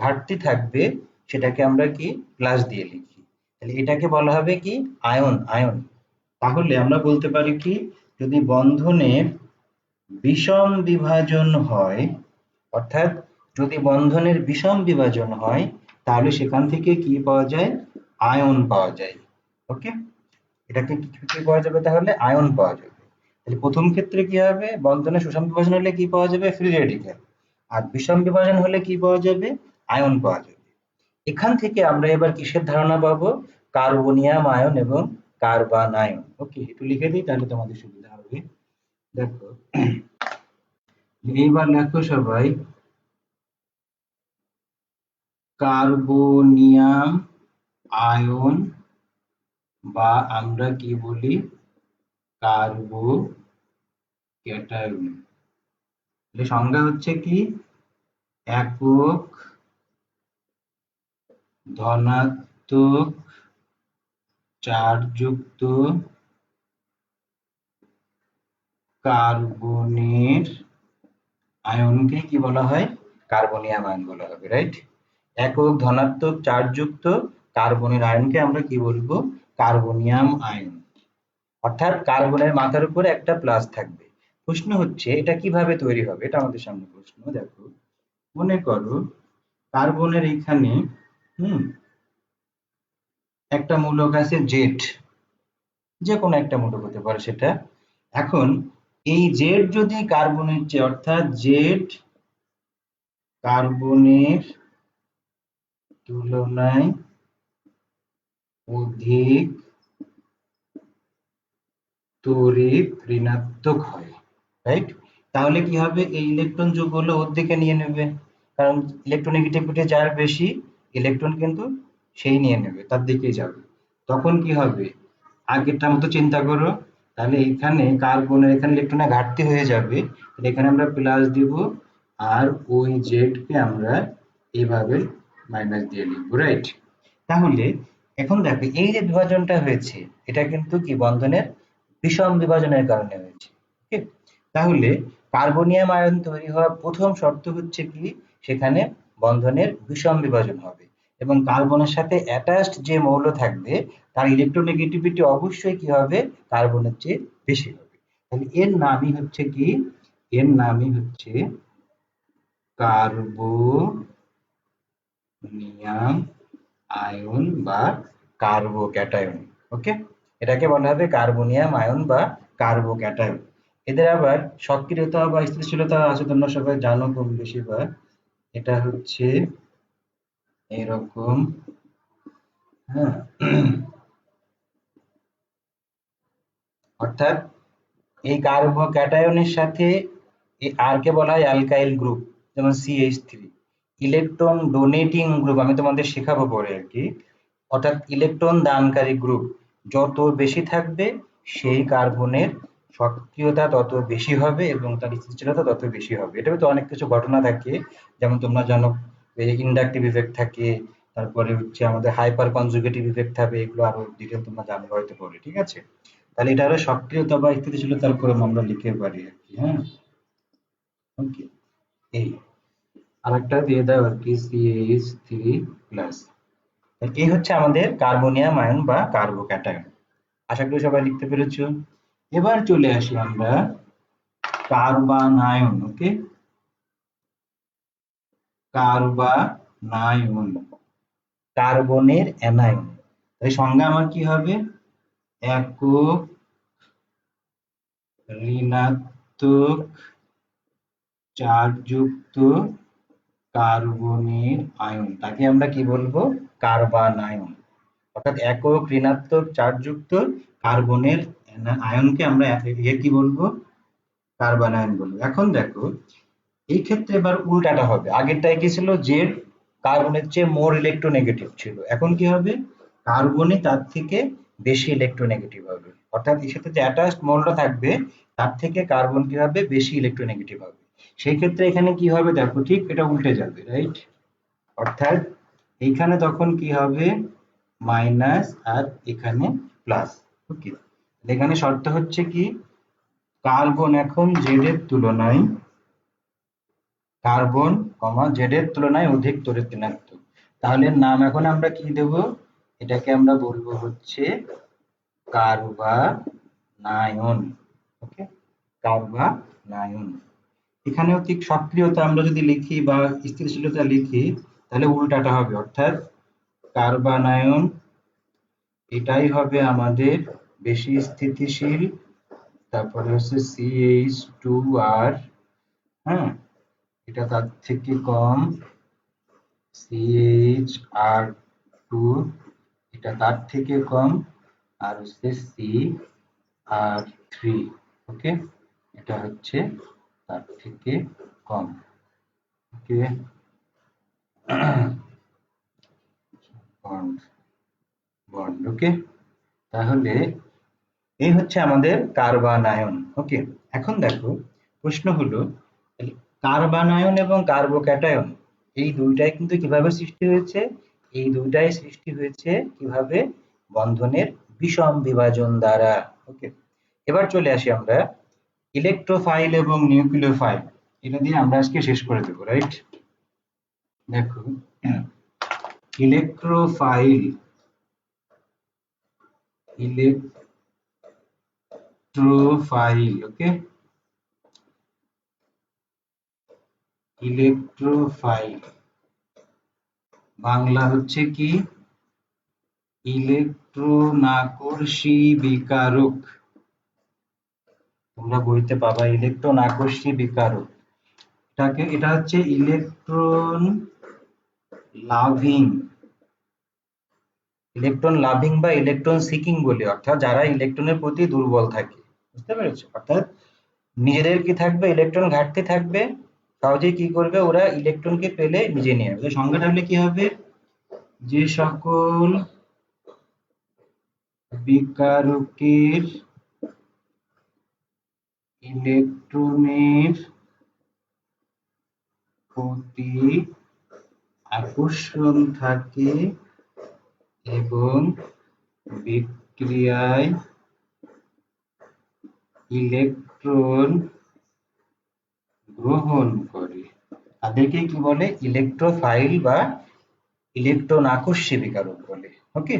ঘাটতি থাকবে, সেটাকে আমরা কি প্লাস দিয়ে লিখি। তাহলে এটাকে বলা হবে কি আয়ন, আয়ন। তাহলে আমরা বলতে পারি কি, যদি বন্ধনের বিষম বিভাজন হয়, অর্থাৎ যদি বন্ধনের বিষম বিভাজন হয়, তাহলে সেখান থেকে কি পাওয়া যায়? আয়ন পাওয়া যায়। ওকে, এটাকে কি পাওয়া যাবে? তাহলে আয়ন পাওয়া যাবে। তাহলে প্রথম ক্ষেত্রে কি হবে? বন্ধনের সুষম বিভাজন হলে কি পাওয়া যাবে? Free radical. আর বিষম বিভাজন হলে কি পাওয়া যাবে? আয়ন পাওয়া যাবে। এখান থেকে আমরা এবার কিসের ধারণা পাবো? কার্বনিয়াম আয়ন এবং কার্বান আয়ন। ওকে, একটু লিখে দিই তাহলে তোমাদের সুবিধা হবে। দেখো, এইবার লেখো সবাই, কার্বনিয়াম আয়ন বা আমরা কি বলি? কার্বো ক্যাটায়ন। এর সংজ্ঞা হচ্ছে কি একক ধনাত্মক চার্জযুক্ত কার্বনের আয়নকে কি বলা হয়? কার্বনিয়াম আয়ন বলা হবে, রাইট? একক ধনাত্মক চার্জযুক্ত কার্বনের আয়নকে আমরা কি বলবো? Carbonium ion. অর্থাৎ কার্বনের মাথার উপরে একটা প্লাস থাকবে। প্রশ্ন হচ্ছে এটা কিভাবে তৈরি হবে, এটা আমাদের সামনে প্রশ্ন। দেখো, মনে করো কার্বনের এখানে একটা মূলক আছে জেড, যে কোনো একটা মূলক হতে পারে সেটা। এখন এই জেড যদি কার্বনের চেয়ে, অর্থাৎ জেড কার্বনের তুলনায় অধিক তড়িৎ ঋণাত্মক হয়, রাইট? তাহলে কি হবে? এই ইলেকট্রন যুগগুলো ওর দিকে নিয়ে নেবে, কারণ ইলেকট্রোনেগেটিভিটি যার বেশি, ইলেকট্রন কিন্তু সেই নিয়ে নেবে, তার দিকেই যাবে। তখন কি হবে? আগেরটার মতো চিন্তা করো, তাহলে এখানে কার্বনের এখানে ইলেকট্রনের ঘাটতি হয়ে যাবে, তাহলে এখানে আমরা প্লাস দিব, আর ওই জেড কে আমরা এইভাবে মাইনাস দিয়ে লিখবো, রাইট? তাহলে এখন দেখো এই যে বিভাজনটা হয়েছে এটা কিন্তু কি বন্ধনের বিষম বিভাজনের কারণে হয়েছে। ওকে, তাহলে কার্বনিয়াম আয়ন তৈরি হওয়ার প্রথম শর্ত হচ্ছে কি সেখানে বন্ধনের বিষম বিভাজন হবে এবং কার্বনের সাথে অ্যাটাচড যে মৌল থাকবে তার ইলেকট্রোনেগেটিভিটি অবশ্যই কি হবে কার্বনের চেয়ে বেশি হবে। তাহলে এর নামই হচ্ছে কি, এর নামই হচ্ছে কার্বনিয়াম আয়ন বা কার্বোক্যাটায়ন। ওকে, এটাকে বলা হবে কার্বনিয়াম আয়ন বা কার্বোক্যাটায়ন। এদের আবার সক্রিয়তা বা স্থিতিশীলতা আছে তোমরা সবাই জানো কম বেশি, বা এটা হচ্ছে এরকম। হ্যাঁ, অর্থাৎ এই কার্বোক্যাটায়নের সাথে আর কে বলা হয় অ্যালকাইল গ্রুপ, যেমন CH3 ইলেকট্রন ডোনেটিং গ্রুপ, আমি তোমাদের শেখাবো পরে আর কি। অর্থাৎ ইলেকট্রন দানকারী গ্রুপ যত বেশি থাকবে সেই কার্বনের সক্রিয়তা তত বেশি হবে এবং তার স্থিতিশীলতা তত বেশি হবে। এটাতে তো অনেক কিছু ঘটনা থাকে, যেমন তোমরা জানো ইন্ডাকটিভ ইফেক্ট থাকে, তারপরে হচ্ছে আমাদের হাইপার কনজুগেটিভ ইফেক্ট থাকে, এগুলো আরো ডিটেল তোমরা জানবে হয়তো পরে, ঠিক আছে? তাহলে এটা হলো সক্রিয়তা বা স্থিতিশীলতার উপরে আমরা লিখতে পারি আর কি। হ্যাঁ, ওকে, এই আরেকটা দিয়ে দাও আর কি CH3+। এই হচ্ছে আমাদের কার্বনিয়াম আয়ন বা কার্বোক্যাটায়ন। আশা করি সবাই লিখতে পেরেছো। এবার চলে আসি আমরা কার্বানায়ন। ওকে, কার্বানায়ন কার্বনের অ্যানায়ন। তাই সংজ্ঞা আমার কি হবে, একক ঋণাত্মক চার্জযুক্ত কার্বনের আয়ন, তাকে আমরা কি বলবো, কার্বানায়ন। অর্থাৎ একক ঋণাত্মক চার্জযুক্ত কার্বনের আয়নকে আমরা কি বলবো, কার্বানায়ন বলবো। এখন দেখো এই ক্ষেত্রে এবার উল্টাটা হবে, আগেরটাই কি ছিল, জেড কার্বনের চেয়ে মোর ইলেকট্রোনেগেটিভ ছিল, এখন কি হবে কার্বনে তার থেকে বেশি ইলেকট্রোনেগেটিভ হবে। অর্থাৎ এর সাথে যে অ্যাটাচড মৌলটা থাকবে তার থেকে কার্বন কি হবে বেশি ইলেকট্রোনেগেটিভ হবে। সেই ক্ষেত্রে এখানে কি হবে দেখো, ঠিক এটা উল্টে যাবে, রাইট? অর্থাৎ এইখানে তখন কি হবে মাইনাস আর এখানে প্লাস। ওকে, এখানে শর্ত হচ্ছে কি কার্বন এখন জেড এর তুলনায়, কার্বন জেড এর তুলনায় অধিক তড়িৎ ঋণাত্মক। তাহলে নাম এখন আমরা কি দেব, এটাকে আমরা বলবো হচ্ছে কার্বানায়ন। ওকে, কার্বানায়ন। এখানেও ঠিক সক্রিয়তা আমরা যদি লিখি বা স্থিতিশীলতা লিখি তাহলে উল্টাটা হবে, অর্থাৎ কার্বানায়ন এটাই হবে আমাদের বেশি স্থিতিশীল, তারপরে হচ্ছে CH2R, হ্যাঁ, এটা তার থেকে কম CHR2, এটা তার থেকে কম, আর হচ্ছে CR3। ওকে, এটা হচ্ছে তার থেকে কম। ওকে, বন্ড বন্ড ওকে, তাহলে এই হচ্ছে আমাদের কার্বানায়ন। ওকে, এখন দেখো প্রশ্ন হলো কার্বানায়ন এবং কার্বোক্যাটায়ন এই দুইটাই কিন্তু কিভাবে সৃষ্টি হয়েছে, এই দুইটাই সৃষ্টি হয়েছে কিভাবে বন্ধনের বিষম বিভাজন দ্বারা। ওকে, এবার চলে আসি আমরা ইলেকট্রোফাইল এবং নিউক্লিওফাইল, এটা দিয়ে আমরা আজকে শেষ করে দেবো, রাইট? দেখো ইলেকট্রোফাইল, ইলেকট্রোফাইল, ওকে, ইলেকট্রোফাইল বাংলা হচ্ছে কি ইলেকট্রনাকর্ষী বিকারক। তোমরা বইতে পাবা ইলেকট্রন আকর্ষী বিকারক। এটা হচ্ছে ইলেকট্রন লাভিং, ইলেকট্রন লাভিং বা ইলেকট্রন সিকিং বলি, অর্থাৎ যারা ইলেকট্রনের প্রতি দুর্বল থাকে, বুঝতে পেরেছো? অর্থাৎ নিজেদের কি থাকবে, ইলেকট্রন ঘাটতি থাকবে, সহজেই কি করবে ওরা ইলেকট্রনকে পেলে নিজে নিয়ে আসবে। সংজ্ঞাটা হলে কি হবে, যে সকল বিকারকের ইলেকট্রনের প্রতি আকর্ষণ থাকে এবং বিক্রিয়ায় ইলেকট্রন গ্রহণ করে তাদেরকে কি বলে ইলেকট্রোফাইল বা ইলেকট্রন আকর্ষী বিকারক বলে। ওকে,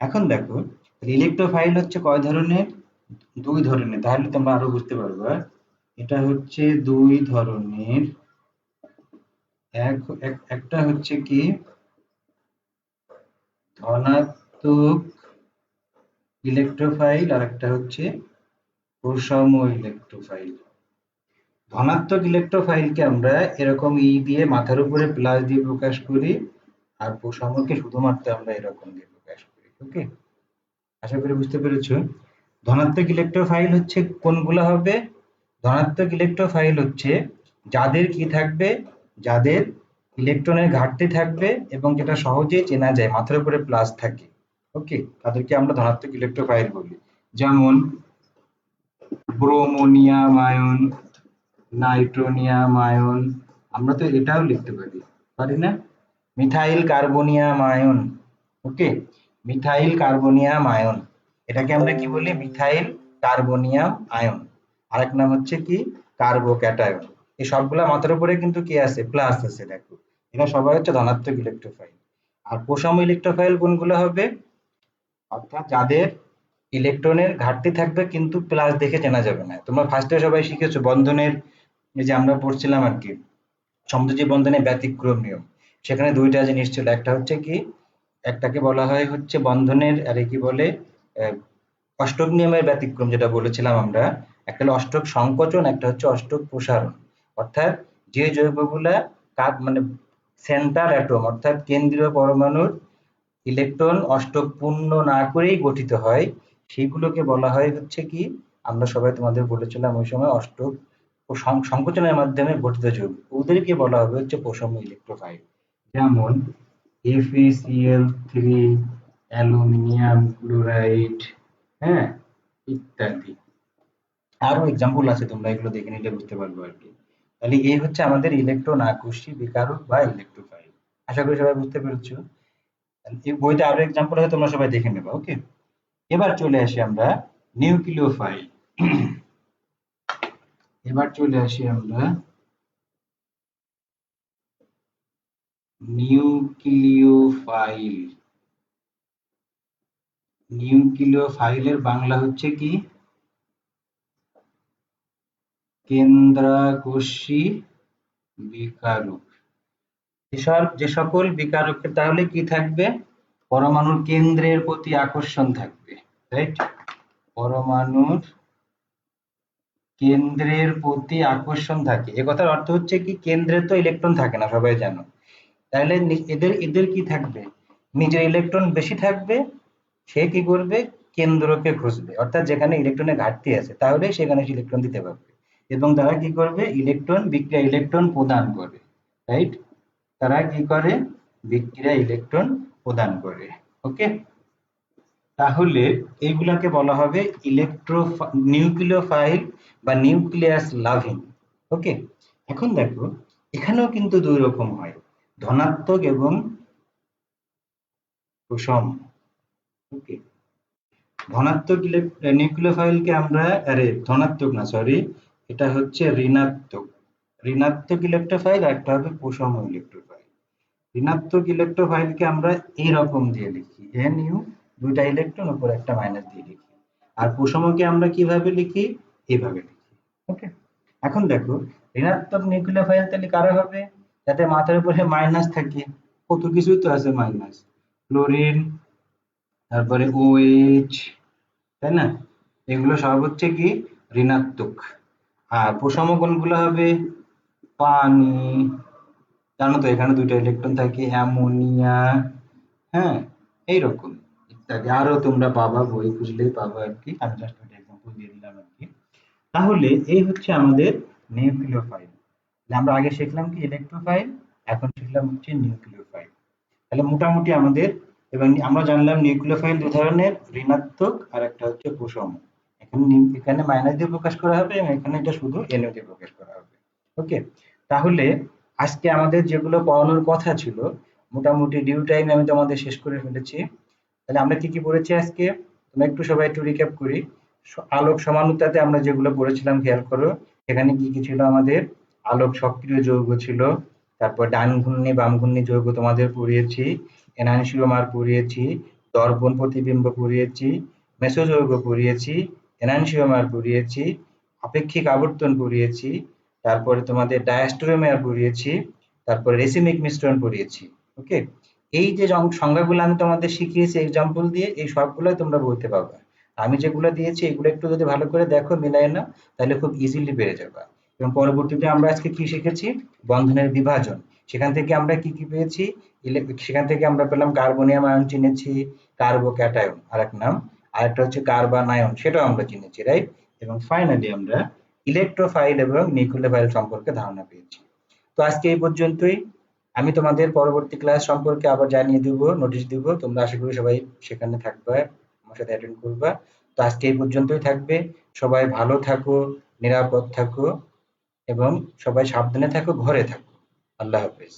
এখন দেখো ইলেকট্রোফাইল হচ্ছে কয় ধরনের? দুই ধরনের, তাহলে তোমরা আরো বুঝতে পারবা। এটা হচ্ছে দুই ধরনের, একটা হচ্ছে কি ধনাত্মক ইলেকট্রোফাইল আর একটা হচ্ছে প্রশম ইলেকট্রোফাইল। ধনাত্মক ইলেকট্রোফাইলকে আমরা এরকম দিয়ে মাথার উপরে প্লাস দিয়ে প্রকাশ করি, আর প্রশমকে শুধুমাত্র আমরা এরকম দিয়ে প্রকাশ করি। ওকে, আশা করি বুঝতে পেরেছো। ধনাত্মক ইলেকট্রোফাইল হচ্ছে কোনগুলো হবে? ধনাত্মক ইলেকট্রোফাইল হচ্ছে যাদের কি থাকবে, যাদের ইলেকট্রনের ঘাটতি থাকবে এবং যেটা সহজেই চেনা যায়, মাথার উপরে প্লাস থাকে। ওকে, তাদেরকে আমরা ধনাত্মক ইলেকট্রোফাইল বলি। যেমন ব্রোমোনিয়াম আয়ন, নাইট্রোনিয়াম আয়ন, আমরা তো এটাও লিখতে পারি, পারি না? Methyl carbonium ion. Okay, methyl carbonium ion, এটাকে আমরা কি বলি? Methyl carbonium ion. আরেক নাম হচ্ছে কি কার্বোক্যাটায়ন। এই সবগুলা মাথার উপরে কিন্তু কি আছে? প্লাস আছে। দেখো, এরা সবাই হচ্ছে ধনাত্মক ইলেকট্রোফাইল। আর প্রশম ইলেকট্রোফাইল কোনগুলো হবে? অর্থাৎ যাদের ইলেকট্রনের ঘাটতি থাকবে কিন্তু প্লাস দেখে চেনা যাবে না। তোমরা ফার্স্টে সবাই শিখেছো বন্ধনের, এই যে আমরা পড়ছিলাম আর কি সমযোজী বন্ধনে ব্যতিক্রম নিয়ম। সেখানে দুইটা জিনিস ছিল, একটা হচ্ছে কি, একটাকে বলা হয় হচ্ছে বন্ধনের আরে কি বলে আহ, অষ্টক নিয়মের ব্যতিক্রম, যেটা বলেছিলাম আমরা। একটা হলো অষ্টক সংকোচন, একটা হচ্ছে অষ্টক প্রসারণ। অর্থাৎ যে জৈবগুলা মানে সেন্টার অ্যাটম অর্থাৎ কেন্দ্রীয় পরমাণুর ইলেকট্রন অষ্টক পূর্ণ না করেই গঠিত হয়, সেগুলোকে বলা হয় হচ্ছে কি, আমরা সবাই তোমাদের বলেছিলাম ওই সময় অষ্টক ও সংকোচনের মাধ্যমে গঠিত যৌগ, ওদেরকে বলা হবে হচ্ছে প্রশম্য ইলেকট্রোফাইল। যেমন FeCl3, অ্যালুমিনিয়াম ক্লোরাইড, হ্যাঁ, ইত্যাদি। আরো এক্সাম্পল আছে, তোমরা এগুলো দেখে নিলে বুঝতে পারবে আর কি। তাহলে এই হচ্ছে আমাদের ইলেকট্রন আকর্ষী বিকারক বা ইলেকট্রোফাইল। আশা করি সবাই বুঝতে পেরেছো। এই বইতে আরো এক্সাম্পল আছে, তোমরা সবাই দেখে নেবা। ওকে, এবার চলে আসি আমরা নিউক্লিওফাইল। এবার চলে আসি আমরা নিউক্লিওফাইল। নিউক্লিওফাইলের বাংলা হচ্ছে কি কেন্দ্রাকর্ষী বিকারক। যে সকল বিকারকের তাহলে কি থাকবে? পরমাণুর কেন্দ্রের প্রতি আকর্ষণ থাকবে, রাইট? পরমাণুর কেন্দ্রের প্রতি আকর্ষণ থাকে, এ কথার অর্থ হচ্ছে কি কেন্দ্রে তো ইলেকট্রন থাকে না, সবাই জানো। তাহলে এদের এদের কি থাকবে? নিজের ইলেকট্রন বেশি থাকবে, সে কি করবে? কেন্দ্রকে খুঁজবে, অর্থাৎ যেখানে ইলেকট্রনের ঘাটতি আছে তাহলে সেখানে সে ইলেকট্রন দিতে পারবে। এবং তারা কি করবে? ইলেকট্রন বিক্রিয়া ইলেকট্রন প্রদান করে, রাইট? তারা কি করে? বিক্রিয়া ইলেকট্রন প্রদান করে। ওকে, তাহলে এইগুলাকে বলা হবে নিউক্লিওফাইল বা নিউক্লিয়াস লাভিং। ওকে, এখন দেখো এখানেও কিন্তু দুই রকম হয়, ধনাত্মক এবং প্রশম। ওকে, ধনাত্মক নিউক্লিওফাইলকে আমরা ধনাত্মক না, সরি, এটা হচ্ছে ঋণাত্মক। ঋণাত্মক ইলেকট্রোফাইল আর একটা হবে প্রশম ইলেকট্রোফাইল। ঋণাত্মক ইলেকট্রোফাইলকে আমরা এইরকম দিয়ে লিখি, NU, দুইটা ইলেকট্রন উপর একটা মাইনাস দিয়ে লিখি। আর প্রশমকে আমরা কিভাবে লিখি? এইভাবে লিখি। ওকে, এখন দেখো ঋণাত্মক নিউক্লিওফাইল তাহলে কারা হবে? যাতে মাথার উপরে মাইনাস থাকে, কত কিছুই তো আছে মাইনাস, ক্লোরিন, তারপরে OH, তাই না? এগুলো সব হচ্ছে কি ঋণাত্মক। আর প্রশম কোনগুলো হবে? পানি, জানো তো এখানে দুইটা ইলেকট্রন থাকে, অ্যামোনিয়া, হ্যাঁ, এইরকম ইত্যাদি। আরো তোমরা পাবা, বই খুঁজলেই পাবা আর কি, আমি জাস্ট একটা এক্সাম্পল দিয়ে দিলাম আর কি। তাহলে এই হচ্ছে আমাদের নিউক্লিওফাইল। আমরা আগে শিখলাম কি ইলেকট্রোফাইল, এখন শিখলাম হচ্ছে নিউক্লিওফাইল। তাহলে মোটামুটি আমাদের, এবং আমরা জানলাম নিউক্লিওফাইল দু ধরনের, ঋণাত্মক আর একটা হচ্ছে প্রশম। এখানে এখানে মাইনাস দিয়ে প্রকাশ করা হবে এবং এখানে এটা শুধু NO দিয়ে প্রকাশ করা হবে। ওকে, তাহলে আজকে আমাদের যেগুলো পড়ানোর কথা ছিল মোটামুটি ডিউ টাইম আমি তোমাদের শেষ করে ফেলেছি। তাহলে আমরা কি কি পড়েছি আজকে? তোমরা একটু সবাই একটু রিক্যাপ করি। আলোক সমানুতাতে আমরা যেগুলো পড়েছিলাম খেয়াল করো। এখানে কি কি ছিল আমাদের? আলোক সক্রিয় যৌগ ছিল, তারপর ডান ঘূর্ণি বাম ঘূর্ণি যৌগ তোমাদের পড়িয়েছি, এনানসিওমার পড়িয়েছি, দর্পণ প্রতিবিম্ব পড়িয়েছি, মেসোযৌগ পড়িয়েছি, এনানসিওমার পড়িয়েছি, আপেক্ষিক আবর্তন পড়িয়েছি, তারপরে তোমাদের ডায়াস্টোরোমিয়ার পড়িয়েছি, তারপরে রেসিমিক মিশ্রণ পড়িয়েছি। ওকে, এই যে সংজ্ঞাগুলো আমি তোমাদের শিখিয়েছি এক্সাম্পল দিয়ে, এই সবগুলোই তোমরা বলতে পারবে। আমি যেগুলো দিয়েছি এগুলো একটু যদি ভালো করে দেখো, মিলায় না, তাহলে খুব ইজিলি পেরে যাবে। এবং পরবর্তীতে আমরা আজকে কি শিখেছি? বন্ধনের বিভাজন। সেখান থেকে আমরা কি কি পেয়েছি? সেখান থেকে আমরা পেলাম কার্বনিয়াম আয়ন চিনেছি, কার্বোক্যাটায়ন আরেক নাম, আরেকটা হচ্ছে কার্বানায়ন, সেটাও আমরা চিনেছি, রাইট? এবং ফাইনালি আমরা ইলেকট্রোফাইল এবং নিউক্লিওফাইল সম্পর্কে ধারণা পেয়েছি। তো আজকে এই পর্যন্তই। আমি তোমাদের পরবর্তী ক্লাস সম্পর্কে আবার জানিয়ে দিব, নোটিশ দিব। তোমরা আশা করি সবাই সেখানে থাকবে, আমার সাথে অ্যাটেন্ড করবা। তো আজকে এই পর্যন্তই থাকবে। সবাই ভালো থাকো, নিরাপদ থাকো এবং সবাই সাবধানে থাকো, ঘরে থাকো। আল্লাহ হাফেজ।